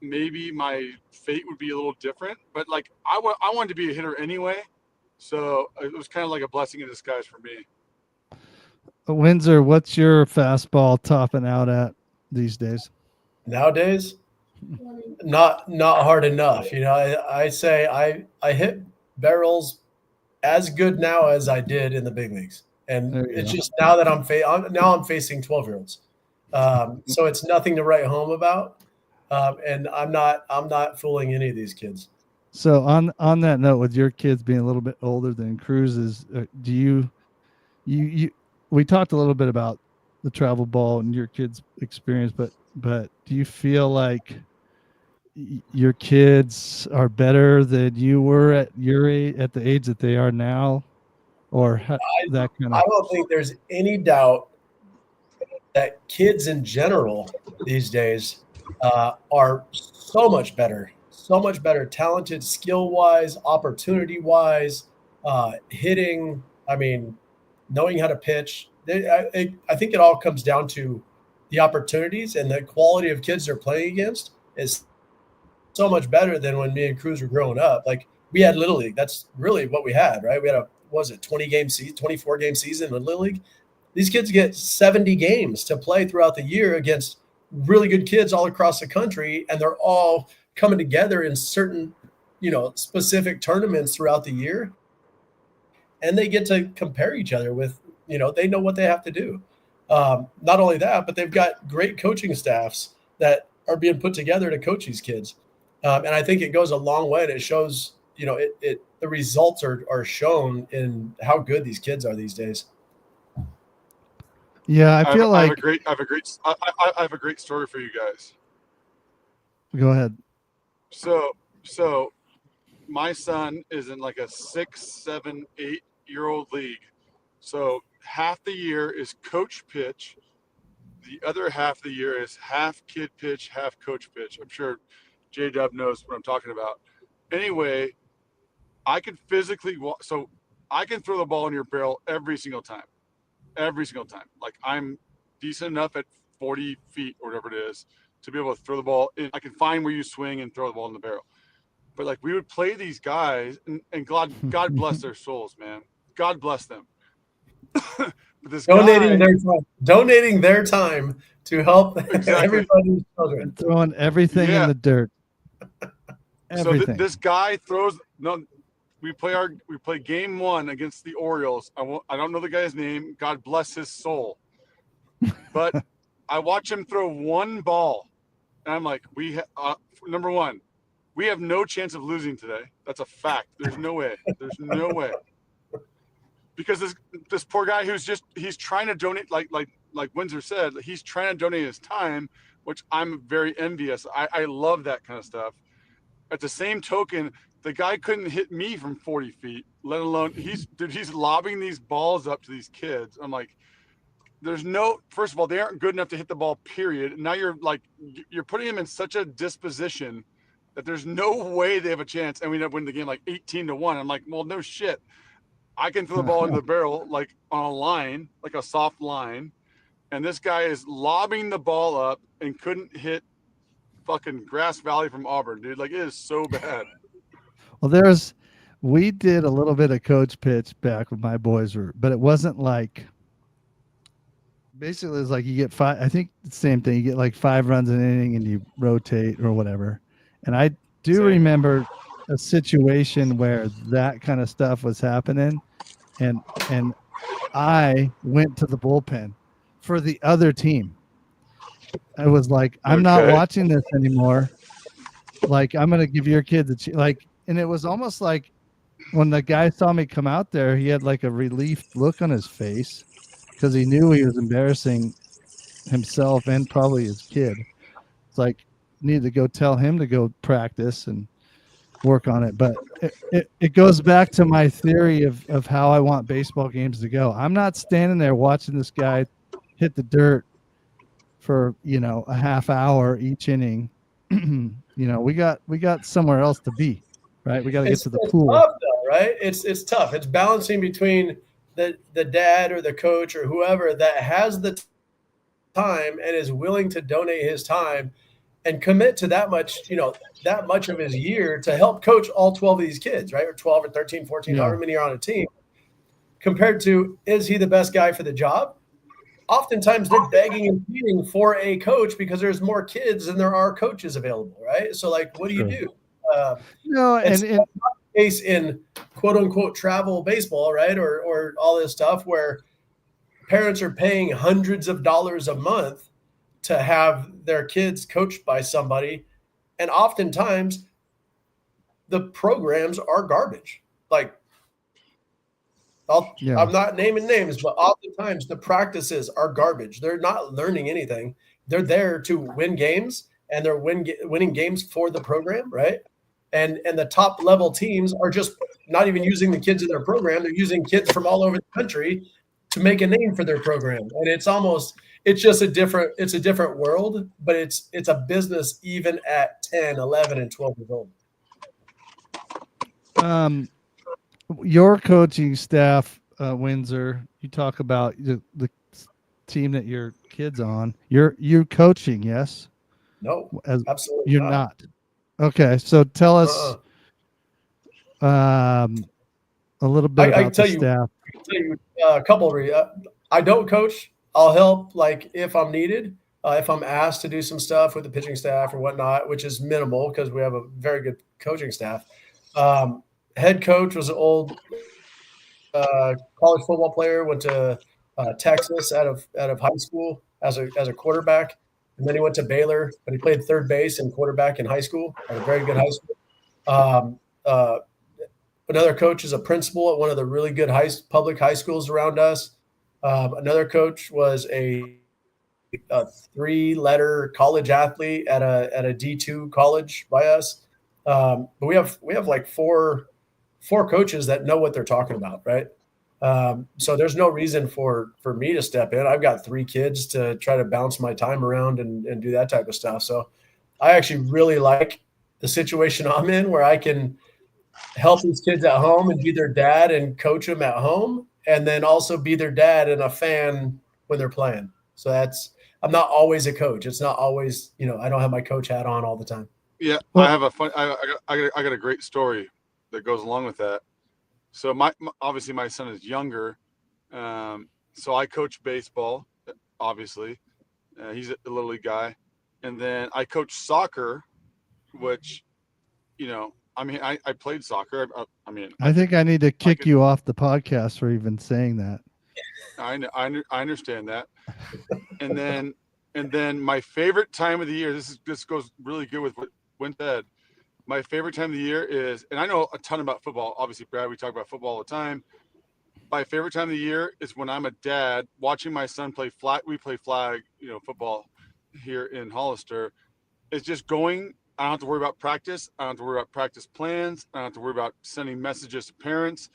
maybe my fate would be a little different. But I wanted to be a hitter anyway. So it was kind of like a blessing in disguise for me. Windsor, what's your fastball topping out at these days? Nowadays, not hard enough. I say I hit barrels as good now as I did in the big leagues, and it's just now that I'm facing 12-year-olds, so it's nothing to write home about, and I'm not fooling any of these kids. So on that note, with your kids being a little bit older than Cruz's, do you we talked a little bit about the travel ball and your kids' experience, but do you feel like your kids are better than you were at your age, at the age that they are now, or that kind I of? don't think there's any doubt that kids in general these days are so much better, talented, skill wise, opportunity wise, hitting. I mean, knowing how to pitch. I think it all comes down to the opportunities and the quality of kids they're playing against is so much better than when me and Cruz were growing up. Like we had Little League. That's really what we had, right? We had a was it 20 game season, 24 game season in Little League. These kids get 70 games to play throughout the year against really good kids all across the country, and they're all coming together in certain, specific tournaments throughout the year, and they get to compare each other with, they know what they have to do. Not only that, but they've got great coaching staffs that are being put together to coach these kids, and I think it goes a long way, and it shows, the results are shown in how good these kids are these days. Yeah, I feel I have like. I have a great story for you guys. Go ahead. So my son is in like a 6, 7, 8-year-old league. So half the year is coach pitch. The other half of the year is half kid pitch, half coach pitch. I'm sure J-Dub knows what I'm talking about. Anyway, I can physically so I can throw the ball in your barrel every single time. Like I'm decent enough at 40 feet or whatever it is to be able to throw the ball in. I can find where you swing and throw the ball in the barrel. But like we would play these guys, and God bless their souls, man. God bless them. But this Donating guy, their time to help everybody's children. Throwing everything in the dirt. Everything. So this guy throws. No, we play game 1 against the Orioles. I don't know the guy's name. God bless his soul. But I watch him throw one ball, and I'm like, number one, we have no chance of losing today. That's a fact. There's no way. Because this poor guy he's trying to donate, like Windsor said, he's trying to donate his time, which I'm very envious. I love that kind of stuff. At the same token, the guy couldn't hit me from 40 feet, let alone he's lobbing these balls up to these kids. I'm like, first of all, they aren't good enough to hit the ball, period. Now you're putting them in such a disposition that there's no way they have a chance. And we end up winning the game like 18-1. I'm like, well, no shit. I can throw the ball into the barrel, like on a line, like a soft line. And this guy is lobbing the ball up and couldn't hit fucking Grass Valley from Auburn, dude. Like, it is so bad. Well, we did a little bit of coach pitch back when my boys were, but it wasn't like, basically it's like you get 5, I think the same thing. You get like 5 runs an inning and you rotate or whatever. And I do remember a situation where that kind of stuff was happening. And I went to the bullpen for the other team. I was like, I'm not watching this anymore. Like, I'm going to give your kid and it was almost like when the guy saw me come out there, he had like a relief look on his face because he knew he was embarrassing himself and probably his kid. It's like, need to go tell him to go practice and work on it. But it goes back to my theory of how I want baseball games to go. I'm not standing there watching this guy hit the dirt for, a half hour each inning. We got somewhere else to be, right? We got to get to the pool. Tough though, right? It's tough. It's balancing between the dad or the coach or whoever that has the time and is willing to donate his time and commit to that much of his year to help coach all 12 of these kids, right? Or 12 or 13, 14, however many are on a team, compared to, is he the best guy for the job? Oftentimes they're begging and pleading for a coach because there's more kids than there are coaches available, right? So like, what do you do? It's not the case in quote unquote travel baseball, right? Or all this stuff where parents are paying hundreds of dollars a month to have their kids coached by somebody. And oftentimes the programs are garbage. Like, Yeah. I'm not naming names, but oftentimes the practices are garbage. They're not learning anything. They're there to win games, and they're winning games for the program, right? And the top level teams are just not even using the kids in their program. They're using kids from all over the country to make a name for their program. And it's just a different world, but it's a business even at 10, 11, and 12 years old. Your coaching staff, Windsor, you talk about the team that your kid's on. You're coaching, yes? No, absolutely you're not. Okay, so tell us a little bit about the staff. I can tell you a couple of I don't coach. I'll help like if I'm needed, if I'm asked to do some stuff with the pitching staff or whatnot, which is minimal because we have a very good coaching staff. Head coach was an old college football player, went to Texas out of high school as a quarterback, and then he went to Baylor, but he played third base and quarterback in high school at a very good high school. Another coach is a principal at one of the really good public high schools around us. Another coach was a 3-letter college athlete at a D2 college by us. But we have like four coaches that know what they're talking about, right? So there's no reason for me to step in. I've got 3 kids to try to bounce my time around and do that type of stuff. So I actually really like the situation I'm in where I can help these kids at home and be their dad and coach them at home, and then also be their dad and a fan when they're playing. So I'm not always a coach. It's not always, I don't have my coach hat on all the time. Yeah, I have I got a great story that goes along with that. So obviously my son is younger, so I coach baseball. Obviously, he's a little league guy, and then I coach soccer, which, I played soccer. I think I need to kick you off the podcast for even saying that. I understand that, and then my favorite time of the year. This goes really good with what Went said. My favorite time of the year is, and I know a ton about football. Obviously, Brad, we talk about football all the time. My favorite time of the year is when I'm a dad watching my son play flag. We play flag, football here in Hollister. It's just going. I don't have to worry about practice. I don't have to worry about practice plans. I don't have to worry about sending messages to parents.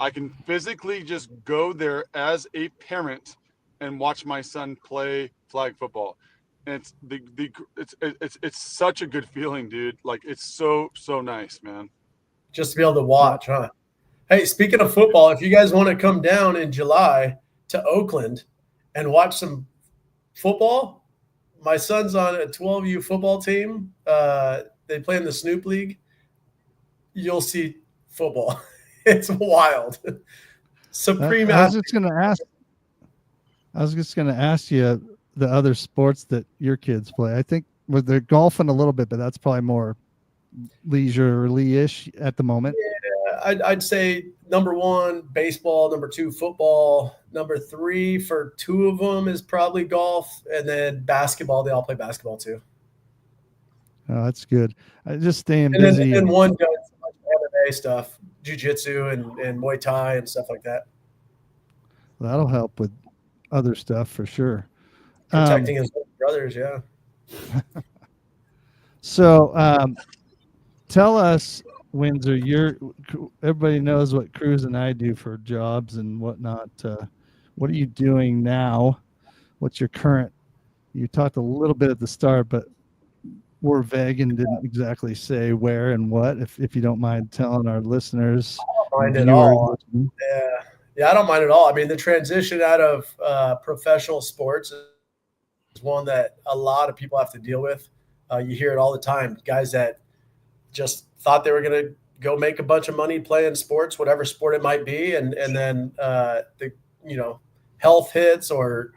I can physically just go there as a parent and watch my son play flag football. And it's such a good feeling, dude. Like, it's so nice, man. Just to be able to watch, huh? Hey, speaking of football, if you guys want to come down in July to Oakland and watch some football, my son's on a 12U football team. They play in the Snoop League. You'll see football. It's wild. Supreme. I was just going to ask you the other sports that your kids play. I think they're golfing a little bit, but that's probably more leisurely-ish at the moment. Yeah, I'd say number 1, baseball, number 2, football, number 3 for 2 of them is probably golf, and then basketball. They all play basketball too. Oh, that's good. I just staying busy. And one does so much MMA stuff, jiu-jitsu and Muay Thai and stuff like that. That'll help with other stuff for sure. Protecting his brothers, yeah. So tell us, Windsor, everybody knows what Kreuz and I do for jobs and whatnot. What are you doing now? What's your current? You talked a little bit at the start, but we're vague and didn't exactly say where and what. If you don't mind telling our listeners. I don't mind at all. Yeah, I don't mind at all. I mean, the transition out of professional sports is one that a lot of people have to deal with. You hear it all the time. Guys that just thought they were going to go make a bunch of money playing sports, whatever sport it might be, and then the health hits, or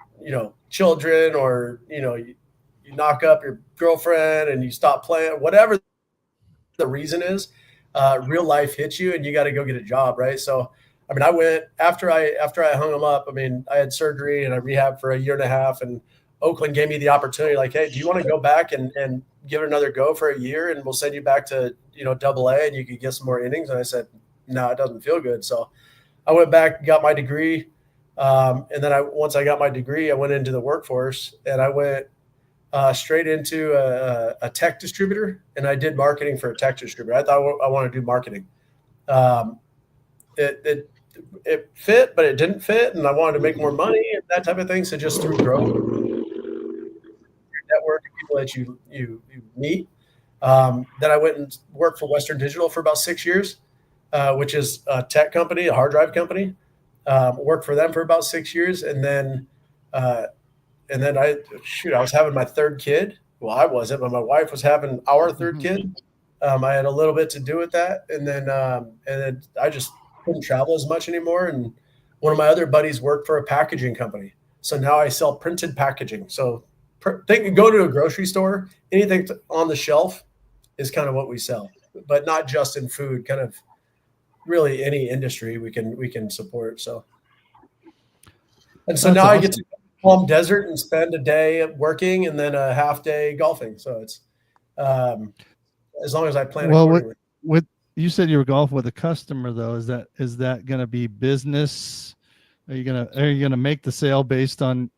children, or you knock up your girlfriend and you stop playing, whatever the reason is. Real life hits you and you got to go get a job, right? So I mean, I went after I hung them up. I mean, I had surgery and I rehabbed for a year and a half, and Oakland gave me the opportunity, like, hey, do you want to go back and give it another go for a year, and we'll send you back to Double-A and you could get some more innings? And I said, no, it doesn't feel good. So I went back, got my degree. And then once I got my degree, I went into the workforce, and I went straight into a tech distributor, and I did marketing for a tech distributor. I thought I wanted to do marketing. Um, it fit, but it didn't fit, and I wanted to make more money and that type of thing. So just through growth, your network, people that you meet. Then I went and worked for Western Digital for about 6 years, which is a tech company, a hard drive company. Worked for them for about 6 years, and then I was having my third kid. Well, I wasn't, but my wife was having our third kid. I had a little bit to do with that, and then I just couldn't travel as much anymore. And one of my other buddies worked for a packaging company, so now I sell printed packaging. So they can go to a grocery store, anything on the shelf is kind of what we sell, but not just in food. Kind of really any industry we can support. So, and so That's now I awesome. get to Palm Desert and spend a day working and then a half day golfing. So it's as long as I plan Well, accordingly. with you said you were golfing with a customer though. Is that going to be business? Are you gonna make the sale based on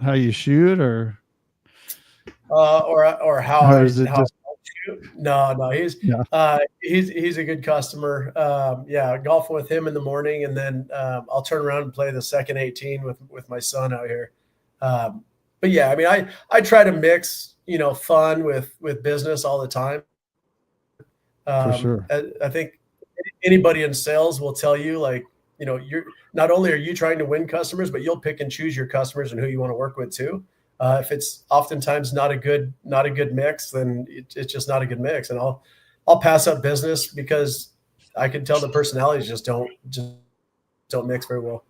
how you shoot, or Or how or I is it how just I shoot. No, yeah? he's a good customer. Yeah, golfing with him in the morning, and then I'll turn around and play the second 18 with my son out here. But yeah, I mean, I try to mix fun with business all the time. For sure. I think anybody in sales will tell you, like, you're not only are you trying to win customers, but you'll pick and choose your customers and who you want to work with too. If it's oftentimes not a good mix, then it's just not a good mix, and I'll pass up business because I can tell the personalities just don't mix very well.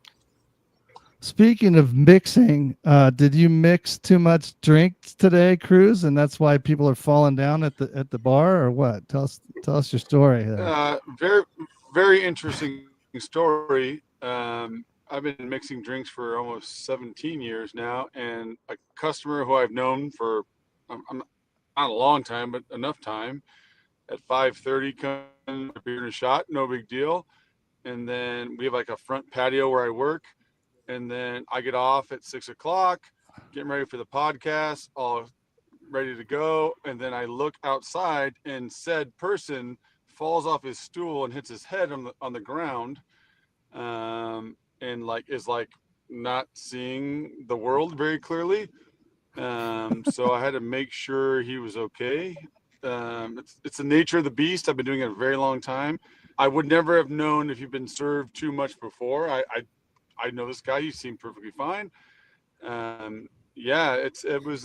Speaking of mixing, did you mix too much drinks today, Cruz, and that's why people are falling down at the bar, or what? Tell us your story there. Very, very interesting story. I've been mixing drinks for almost 17 years now, and a customer who I've known for I'm not a long time, but enough time, at 5:30 comes a beer and a shot, no big deal. And then we have like a front patio where I work, and then I get off at 6 o'clock, getting ready for the podcast, all ready to go. And then I look outside, and said person falls off his stool and hits his head on the ground, and is not seeing the world very clearly. So I had to make sure he was okay. It's the nature of the beast. I've been doing it a very long time. I would never have known if you've been served too much before. I know this guy. You seem perfectly fine. Yeah, it was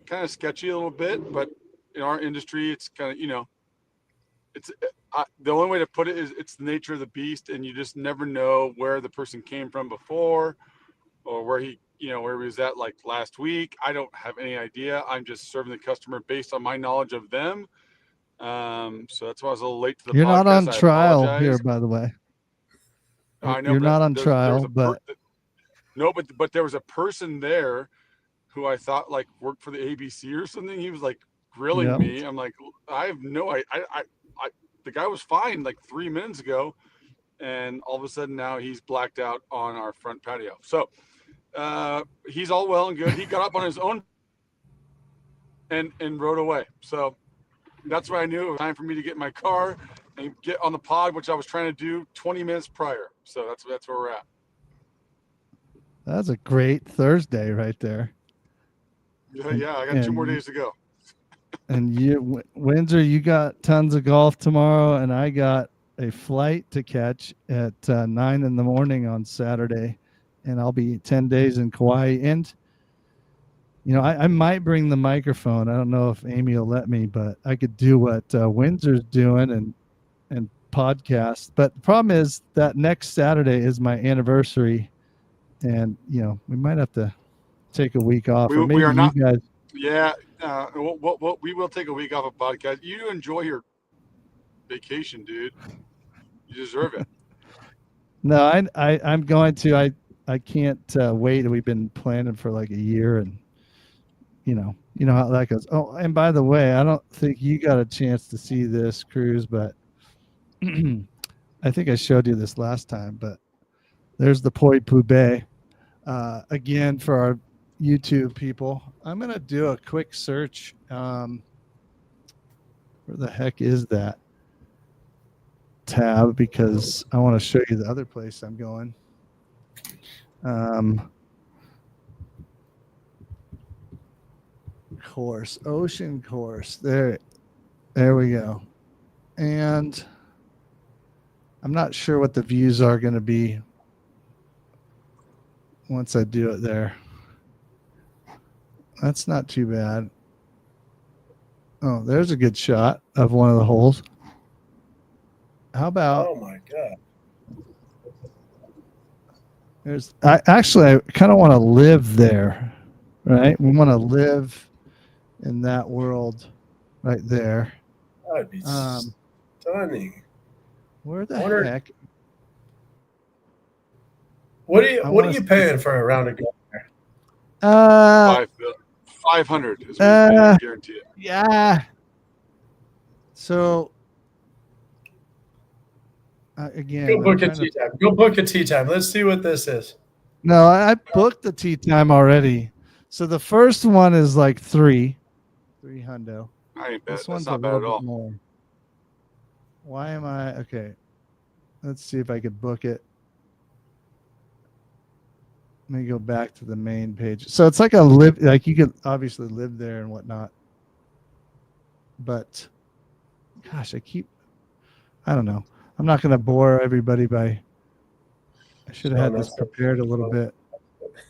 kind of sketchy a little bit, but in our industry, it's kind of it's the only way to put it is it's the nature of the beast, and you just never know where the person came from before, or where he was at like last week. I don't have any idea. I'm just serving the customer based on my knowledge of them. So that's why I was a little late to the podcast. You're not on I trial apologize. here, by the way. I know you're not on there's trial, but no, but there was a person there who I thought like worked for the ABC or something. He was like grilling me. I'm like, I have no, I the guy was fine like 3 minutes ago, and all of a sudden now he's blacked out on our front patio. So he's all well and good. He got up on his own and rode away. So that's why I knew it was time for me to get in my car and get on the pod, which I was trying to do 20 minutes prior. So that's where we're at. That's a great Thursday right there. Yeah, I got 2 more days to go. And Windsor, you got tons of golf tomorrow, and I got a flight to catch at 9 in the morning on Saturday, and I'll be 10 days in Kauai. And I might bring the microphone. I don't know if Amy will let me, but I could do what Windsor's doing and podcast. But the problem is that next Saturday is my anniversary, and we might have to take a week off. Or maybe we are not. You guys. Yeah, we will take a week off of podcast. You enjoy your vacation, dude. You deserve it. No, I'm going to. I can't wait. We've been planning for like a year, and you know how that goes. Oh, and by the way, I don't think you got a chance to see this, Cruz, but I think I showed you this last time, but there's the Poi Pube. Again, for our YouTube people, I'm going to do a quick search. Where the heck is that tab? Because I want to show you the other place I'm going. Course, ocean course. There we go. And I'm not sure what the views are going to be once I do it there. That's not too bad. Oh, there's a good shot of one of the holes. How about? Oh my God. I kind of want to live there, right? We want to live in that world right there. That would be stunning. Where the wonder- heck? What are you paying for a round of golf? 500 is what I guarantee it. Yeah. So again, Go book a tea time. Go book a tea time. Let's see what this is. No, I booked the tea time already. So the first one is like three hundo. I ain't bad. This That's one's not a bad little at all. bit more. Why am I okay? Let's see if I could book it. Let me go back to the main page. So it's like like you could obviously live there and whatnot. But gosh, I don't know. I'm not going to bore everybody by. I should have had this prepared a little bit.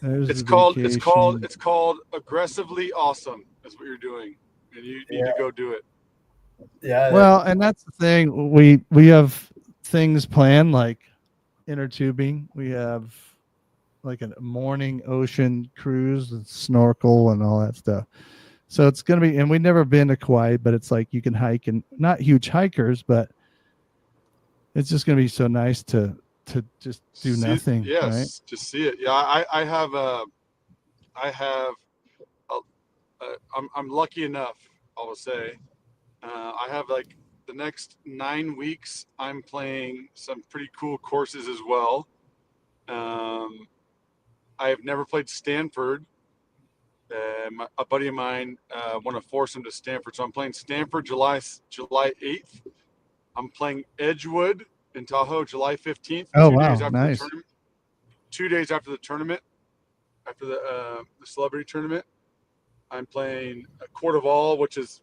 It's called aggressively awesome. Is what you're doing, and you need to go do it. Yeah. Well, and that's the thing. We have things planned like inner tubing. We have like a morning ocean cruise and snorkel and all that stuff. So it's going to be, and we've never been to Kauai, but it's like you can hike, and not huge hikers, but it's just going to be so nice to just do nothing. Yes, right? just see it. Yeah, I'm lucky enough, I will say. I have like the next 9 weeks, I'm playing some pretty cool courses as well. I have never played Stanford. A buddy of mine want to force him to Stanford, so I'm playing Stanford July 8th. I'm playing Edgewood in Tahoe July 15th. Oh, 2 wow, days after nice. the tournament. 2 days after the tournament, after the celebrity tournament, I'm playing Court of All, which is,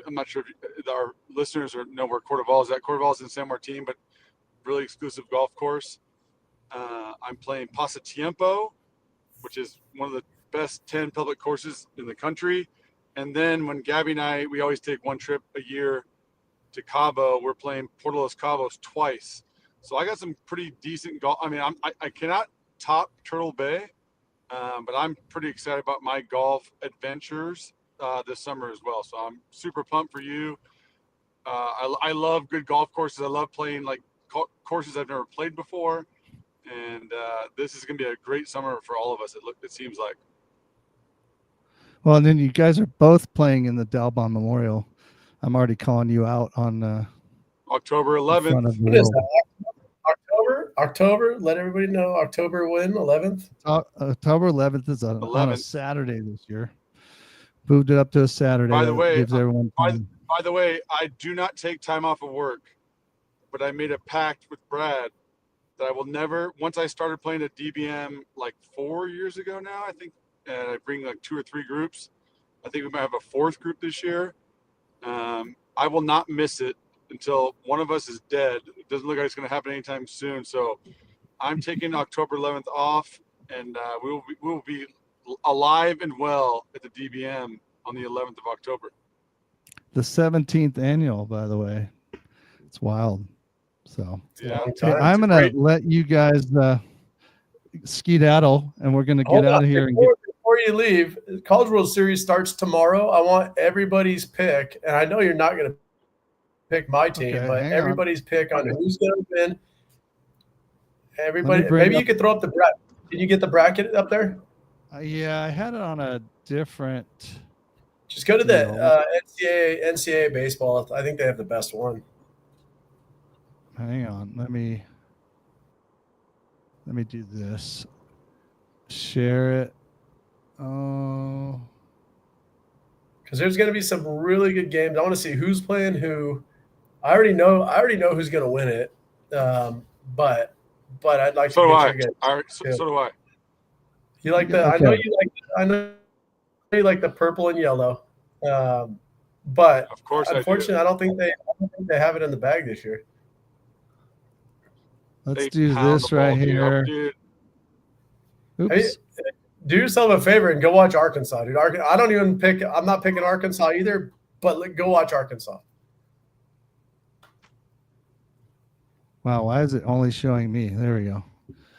I'm not sure if our listeners know where Court of All is at. Court of All is in San Martin, but really exclusive golf course. I'm playing Pasatiempo, which is one of the best 10 public courses in the country. And then when Gabby and I, we always take one trip a year to Cabo, we're playing Puerto Los Cabos twice. So I got some pretty decent golf. I mean, I cannot top Turtle Bay, but I'm pretty excited about my golf adventures this summer as well. So I'm super pumped for you. I love good golf courses. I love playing like courses I've never played before. And this is going to be a great summer for all of us. It seems like. Well, and then you guys are both playing in the Dalbon Memorial. I'm already calling you out on October 11th. What is that? October. Let everybody know. October when? 11th. October 11th is on a Saturday this year. Moved it up to a Saturday. By the way, gives everyone time. By the way, I do not take time off of work, but I made a pact with Brad that I will never. Once I started playing at DBM like 4 years ago now, I think, and I bring like 2 or 3 groups. I think we might have a 4th group this year. I will not miss it until one of us is dead. It doesn't look like it's going to happen anytime soon. So I'm taking October 11th off, and we will be alive and well at the DBM on the 11th of October. The 17th annual, by the way. It's wild. So yeah, hey, I'm going to let you guys skedaddle, and we're going to get out of here. Before you leave, College World Series starts tomorrow. I want everybody's pick, and I know you're not going to pick my team, but everybody's pick on who's going to win. Everybody, maybe you could throw up the bracket. Did you get the bracket up there? Yeah, I had it on a different. Just go to the NCAA baseball. I think they have the best one. Hang on. Let me do this. Share it. Oh. Because there's going to be some really good games. I want to see who's playing who. I already know who's going to win it. But I'd like So to do get I. your guys. All right, so do I. You like the? Okay. I know you like the purple and yellow. But Of course I do. unfortunately, I don't think they have it in the bag this year. Let's They do pound this the ball right D up, here. dude. Oops. Do yourself a favor and go watch Arkansas, dude. I don't even pick. I'm not picking Arkansas either. But go watch Arkansas. Wow, why is it only showing me? There we go.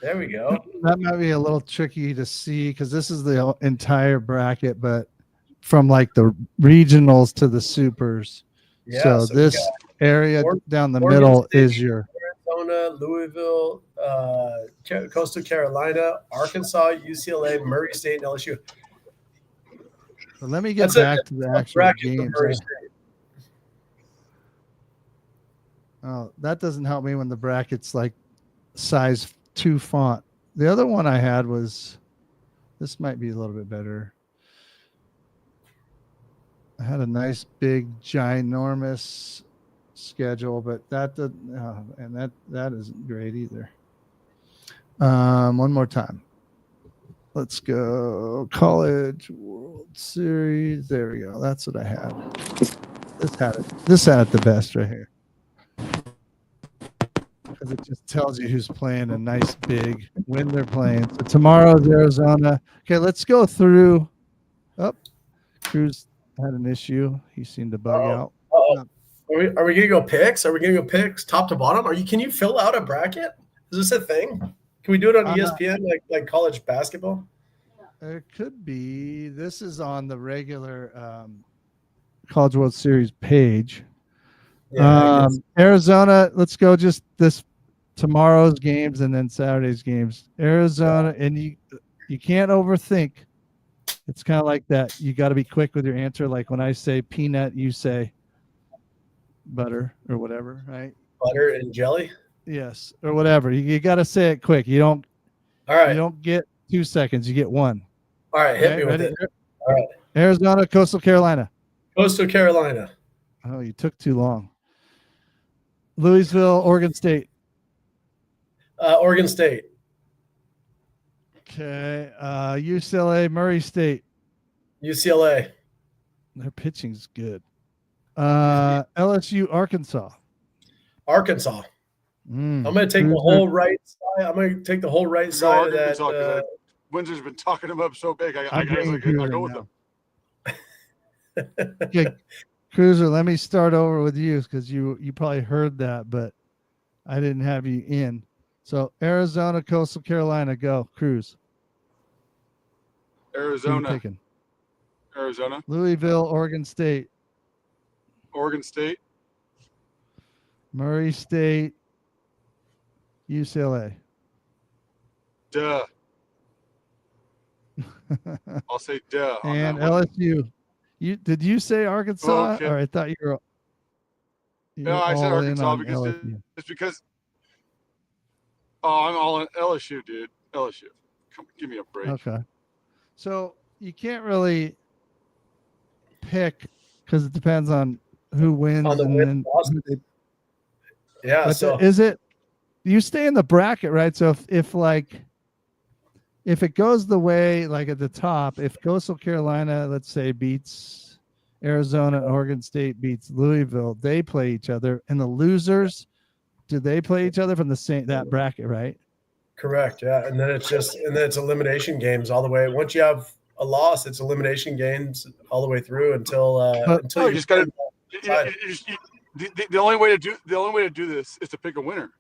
There we go. That might be a little tricky to see because this is the entire bracket, but from like the regionals to the supers. Yeah, so so this area down the Oregon middle State, is your Arizona, Louisville, Coastal Carolina, Arkansas, UCLA, Murray State, and LSU. So let me get That's back to the actual bracket for games. Murray State. Oh, that doesn't help me when the bracket's like size 2 font. The other one I had was, this might be a little bit better. I had a nice big ginormous schedule, but that doesn't, and that isn't great either. One more time. Let's go College World Series. There we go. That's what I had. This had it the best right here. Because it just tells you who's playing a nice big when they're playing. So tomorrow's Arizona. Okay, let's go through. Oh, Cruz had an issue. He seemed to bug out. Are we gonna go picks? Are we gonna go picks top to bottom? Can you fill out a bracket? Is this a thing? Can we do it on ESPN like college basketball? It could be. This is on the regular College World Series page. Yeah, Arizona, let's go just this tomorrow's games and then Saturday's games. Arizona, and you can't overthink. It's kind of like that. You got to be quick with your answer. Like when I say peanut, you say butter or whatever, right? butter and jelly. Yes, or whatever. You got to say it quick. You don't. All right. You don't get 2 seconds. You get 1. All right. Hit me with it. All right. Arizona, Coastal Carolina. Coastal Carolina. Oh, you took too long. Louisville, Oregon State. Oregon State. Okay. UCLA, Murray State. UCLA. Their pitching's good. LSU, Arkansas. Arkansas. I'm going to take the whole right side. I'm going to take the whole right side of that. Windsor's been talking them up so big. I guess I'll go with them. Okay, Cruiser, let me start over with you because you probably heard that, but I didn't have you in. So Arizona, Coastal Carolina, go. Cruz. Arizona. Arizona. Louisville, Oregon State. Oregon State. Murray State. UCLA. Duh. I'll say duh. And LSU. Did you say Arkansas? Okay. Or I thought you were. No, I said Arkansas because it's because. Oh, I'm all in LSU, dude. LSU. Come, give me a break. Okay. So you can't really pick because it depends on who wins. Yeah. So is it? You stay in the bracket, right? So if it goes the way, like at the top, if Coastal Carolina, let's say, beats Arizona, Oregon State beats Louisville, they play each other, and the losers, do they play each other from that bracket, right? Correct. Yeah, and then it's elimination games all the way. Once you have a loss, it's elimination games all the way through until you just got to. The only way to do this is to pick a winner.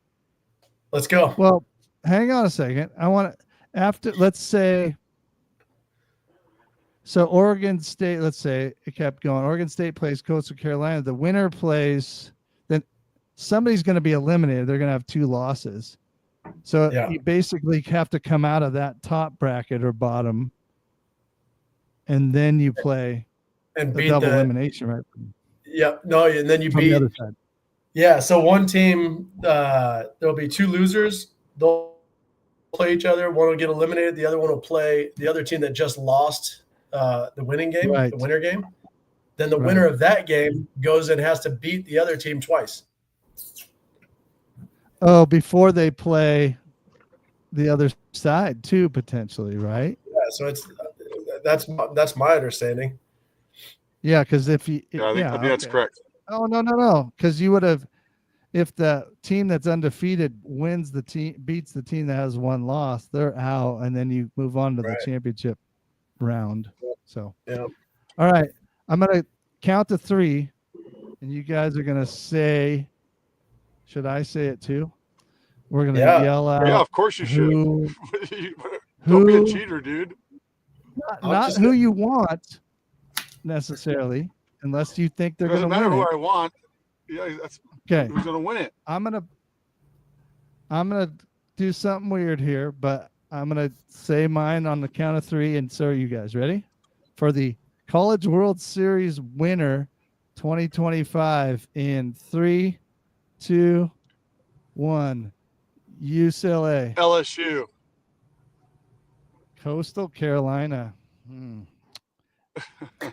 Let's go. Well, hang on a second. I want to let's say. So Oregon State, let's say it kept going. Oregon State plays Coastal Carolina. The winner plays. Then somebody's going to be eliminated. They're going to have 2 losses. So you basically have to come out of that top bracket or bottom, and then you play and the double elimination, right? Yeah. No, and then you beat the other side. Yeah, so one team, there'll be two losers. They'll play each other. One will get eliminated. The other one will play the other team that just lost the winning game, Right. the winner game. Then the Right. winner of that game goes and has to beat the other team twice. Oh, before they play the other side too, potentially, right? Yeah, so that's my understanding. Yeah, because if you, Yeah, I think that's okay. correct. Oh no, because you would have, if the team that's undefeated beats the team that has one loss, they're out, and then you move on to the Right. championship round. So, Yeah. all right, I'm gonna count to 3, and you guys are gonna say, should I say it too? We're gonna Yeah. yell out. Yeah, of course you who, should. Don't be a who, cheater, dude. not who you want necessarily, unless you think they're It doesn't gonna matter win who it. I want. Yeah, that's Okay, who's gonna win it. I'm gonna do something weird here, but I'm gonna say mine on the count of 3, and so are you guys. Ready? For the College World Series winner 2025 in 3, 2, 1. UCLA. LSU. Coastal Carolina.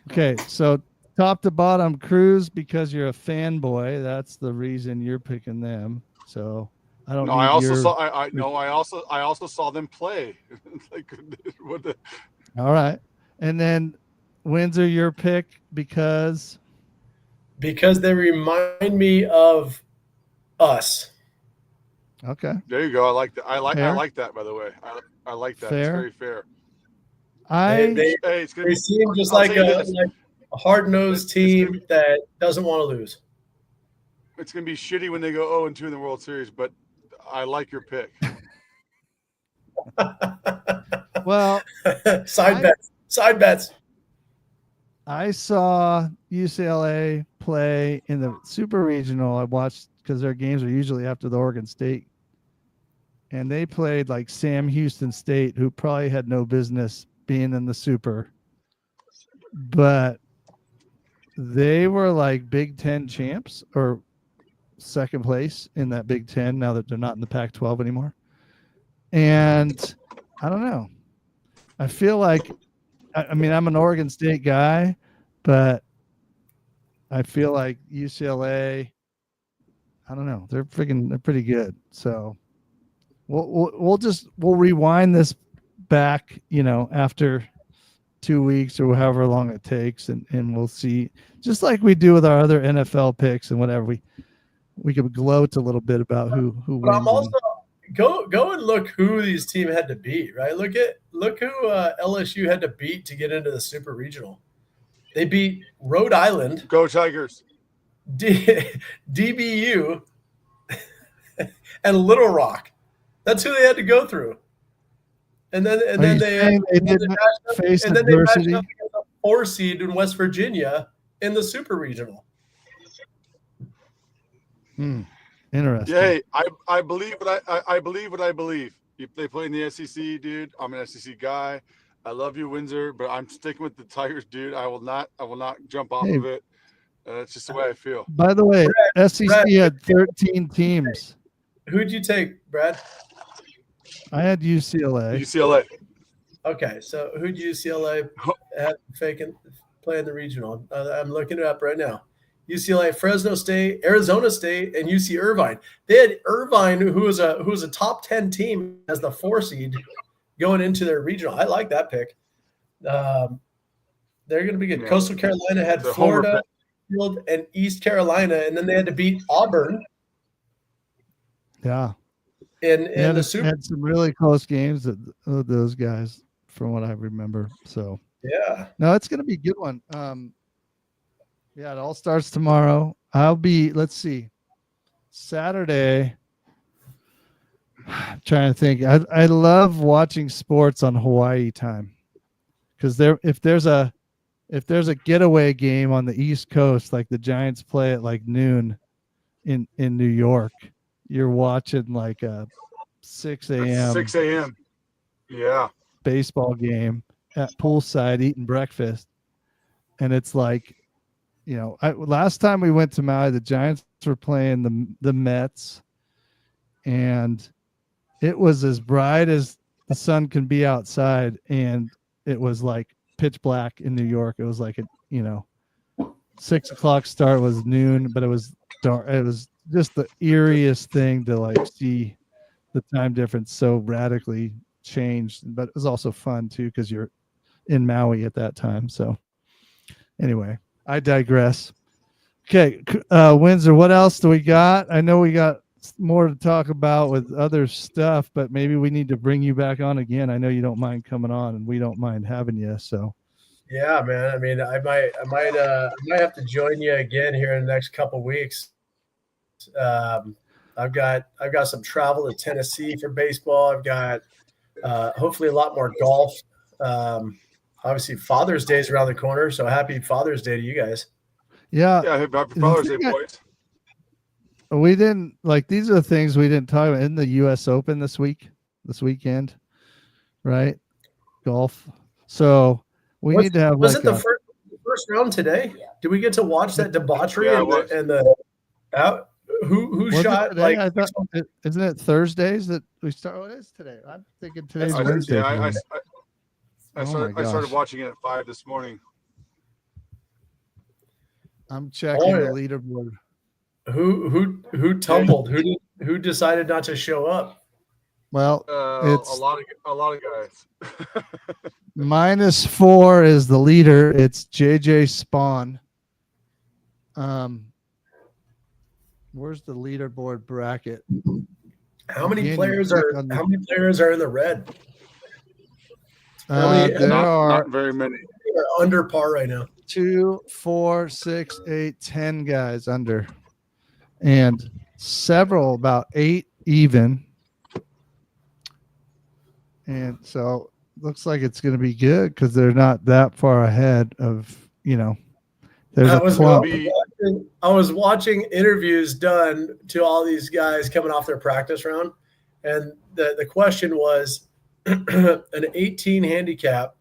Okay, so top to bottom, Cruz, because you're a fanboy. That's the reason you're picking them. So I don't. No, I also saw. I also saw them play. Like, what the? All right, and then Windsor, your pick because they remind me of us. Okay. There you go. I like that. I Fair. like that. By the way, I like that. Fair. It's very fair. They seem just like a hard-nosed team that doesn't want to lose. It's gonna be shitty when they go 0-2 in the World Series, but I like your pick. Well, side bets. I saw UCLA play in the Super Regional. I watched because their games are usually after the Oregon State, and they played like Sam Houston State, who probably had no business being in the Super, but they were like Big Ten champs or second place in that Big Ten now that they're not in the Pac-12 anymore. And I don't know. I feel like, I mean, I'm an Oregon State guy, but I feel like UCLA, I don't know. They're pretty good. So we'll rewind this back, after 2 weeks or however long it takes, and we'll see, just like we do with our other NFL picks and whatever. We could gloat a little bit about who wins. But I'm also go and look who these teams had to beat. Right, look who LSU had to beat to get into the Super Regional. They beat Rhode Island. Go Tigers. DBU and Little Rock. That's who they had to go through. And then they didn't face and then adversity. they matched up against a 4 seed in West Virginia in the Super Regional. Interesting. Yeah, I believe what I believe what I believe. If they play in the SEC, dude, I'm an SEC guy. I love you, Windsor, but I'm sticking with the Tigers, dude. I will not jump off of it. That's just the way I feel. By the way, SEC had 13 teams. Who'd you take, Brad? I had UCLA. UCLA. Okay, so who'd UCLA have play in the regional? I'm looking it up right now. UCLA, Fresno State, Arizona State, and UC Irvine. They had Irvine, who was a top 10 team as the 4 seed going into their regional. I like that pick. They're going to be good. Yeah. Coastal Carolina had Florida, Field, and East Carolina, and then they had to beat Auburn. Yeah. In the Super. Had some really close games of those guys, from what I remember. So yeah, no, it's going to be a good one. Yeah, it all starts tomorrow. Let's see, Saturday. I'm trying to think. I love watching sports on Hawaii time, because if there's a getaway game on the East Coast, like the Giants play at like noon in New York, you're watching like a 6 a.m. 6 a.m. Yeah. baseball game at poolside eating breakfast. And it's like, last time we went to Maui, the Giants were playing the Mets, and it was as bright as the sun can be outside, and it was like pitch black in New York. It was like 6 o'clock start was noon, but it was dark. It was just the eeriest thing to like see the time difference so radically changed. But it was also fun too because you're in Maui at that time. So anyway, I digress. Okay, Windsor, what else do we got? I know we got more to talk about with other stuff, but maybe we need to bring you back on again. I know you don't mind coming on, and we don't mind having you. So, yeah, man. I mean, I might have to join you again here in the next couple weeks. I've got some travel to Tennessee for baseball. I've got hopefully a lot more golf. Obviously, Father's Day is around the corner, so happy Father's Day to you guys. Yeah, happy Father's Day, boys. We didn't these are the things we didn't talk about in the U.S. Open this weekend, right? Golf. So we need to have. Was it the first round today? Did we get to watch that debauchery who shot today? like? I thought, isn't it Thursdays that we start? What is today? I'm thinking today's Wednesday. Yeah, I started watching it at 5 this morning. I'm checking the leaderboard. Who tumbled? Who decided not to show up? Well, it's a lot of guys. -4 is the leader. It's JJ Spawn. Where's the leaderboard bracket? How many players are in the red? There are not very many. Are under par right now. 2, 4, 6, 8, 10 guys under, and several about 8 even. And so looks like it's going to be good because they're not that far ahead of, there's a clump. I was watching interviews done to all these guys coming off their practice round, and the question was an 18 handicap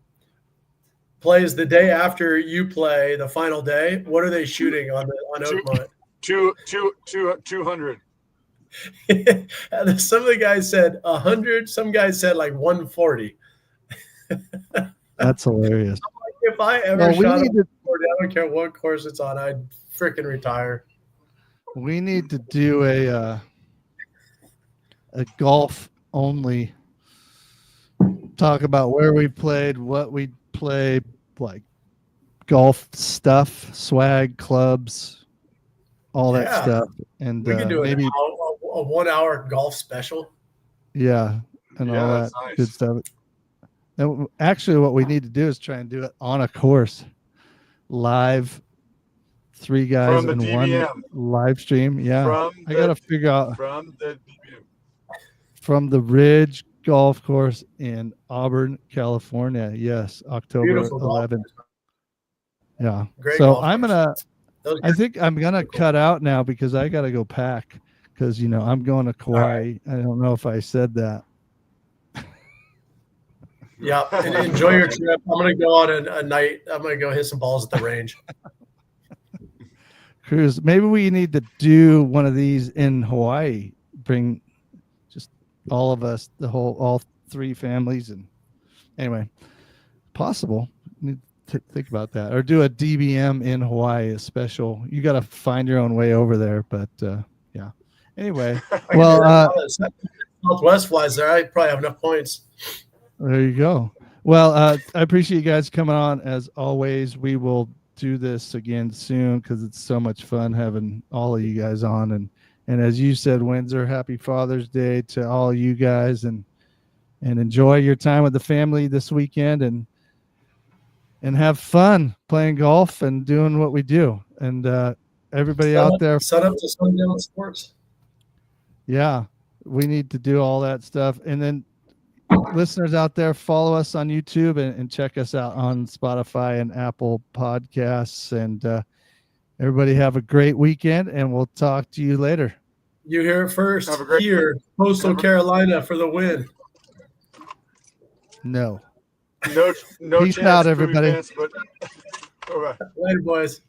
plays the day after you play the final day. What are they shooting on Oakmont? 200. Some of the guys said 100. Some guys said like 140. That's hilarious. If I ever shot a 140, I don't care what course it's on, I'd freaking retire. We need to do a golf only. Talk about where we played, what we played, like golf stuff, swag, clubs, all that stuff. And we could do maybe a 1 hour golf special. Yeah, and all that good stuff. And actually, what we need to do is try and do it on a course, live, 3 guys in one live stream. Yeah, I got to figure out from the Ridge Golf Course in Auburn, California. Yes, October 11th. Yeah. Great so golf I think I'm gonna cut out now because I gotta go pack because I'm going to Kauai. Right. I don't know if I said that. Yeah, and enjoy your trip. I'm gonna go on a night. I'm gonna go hit some balls at the range. Cruise. Maybe we need to do one of these in Hawaii. Bring just all of us, all 3 families, and anyway, possible. Need to think about that, or do a DBM in Hawaii, a special. You got to find your own way over there, but yeah. Anyway, well, Southwest flies there. I probably have enough points. There you go. Well, I appreciate you guys coming on as always. We will do this again soon because it's so much fun having all of you guys on. And as you said, Windsor, happy Father's Day to all you guys, and enjoy your time with the family this weekend, and have fun playing golf and doing what we do. And everybody out there, set up to sundown sports. Yeah, we need to do all that stuff. And then listeners out there, follow us on YouTube and check us out on Spotify and Apple Podcasts. And everybody have a great weekend, and we'll talk to you later. You hear it first here, Coastal Carolina for the win. No Peace out, everybody. Later, boys.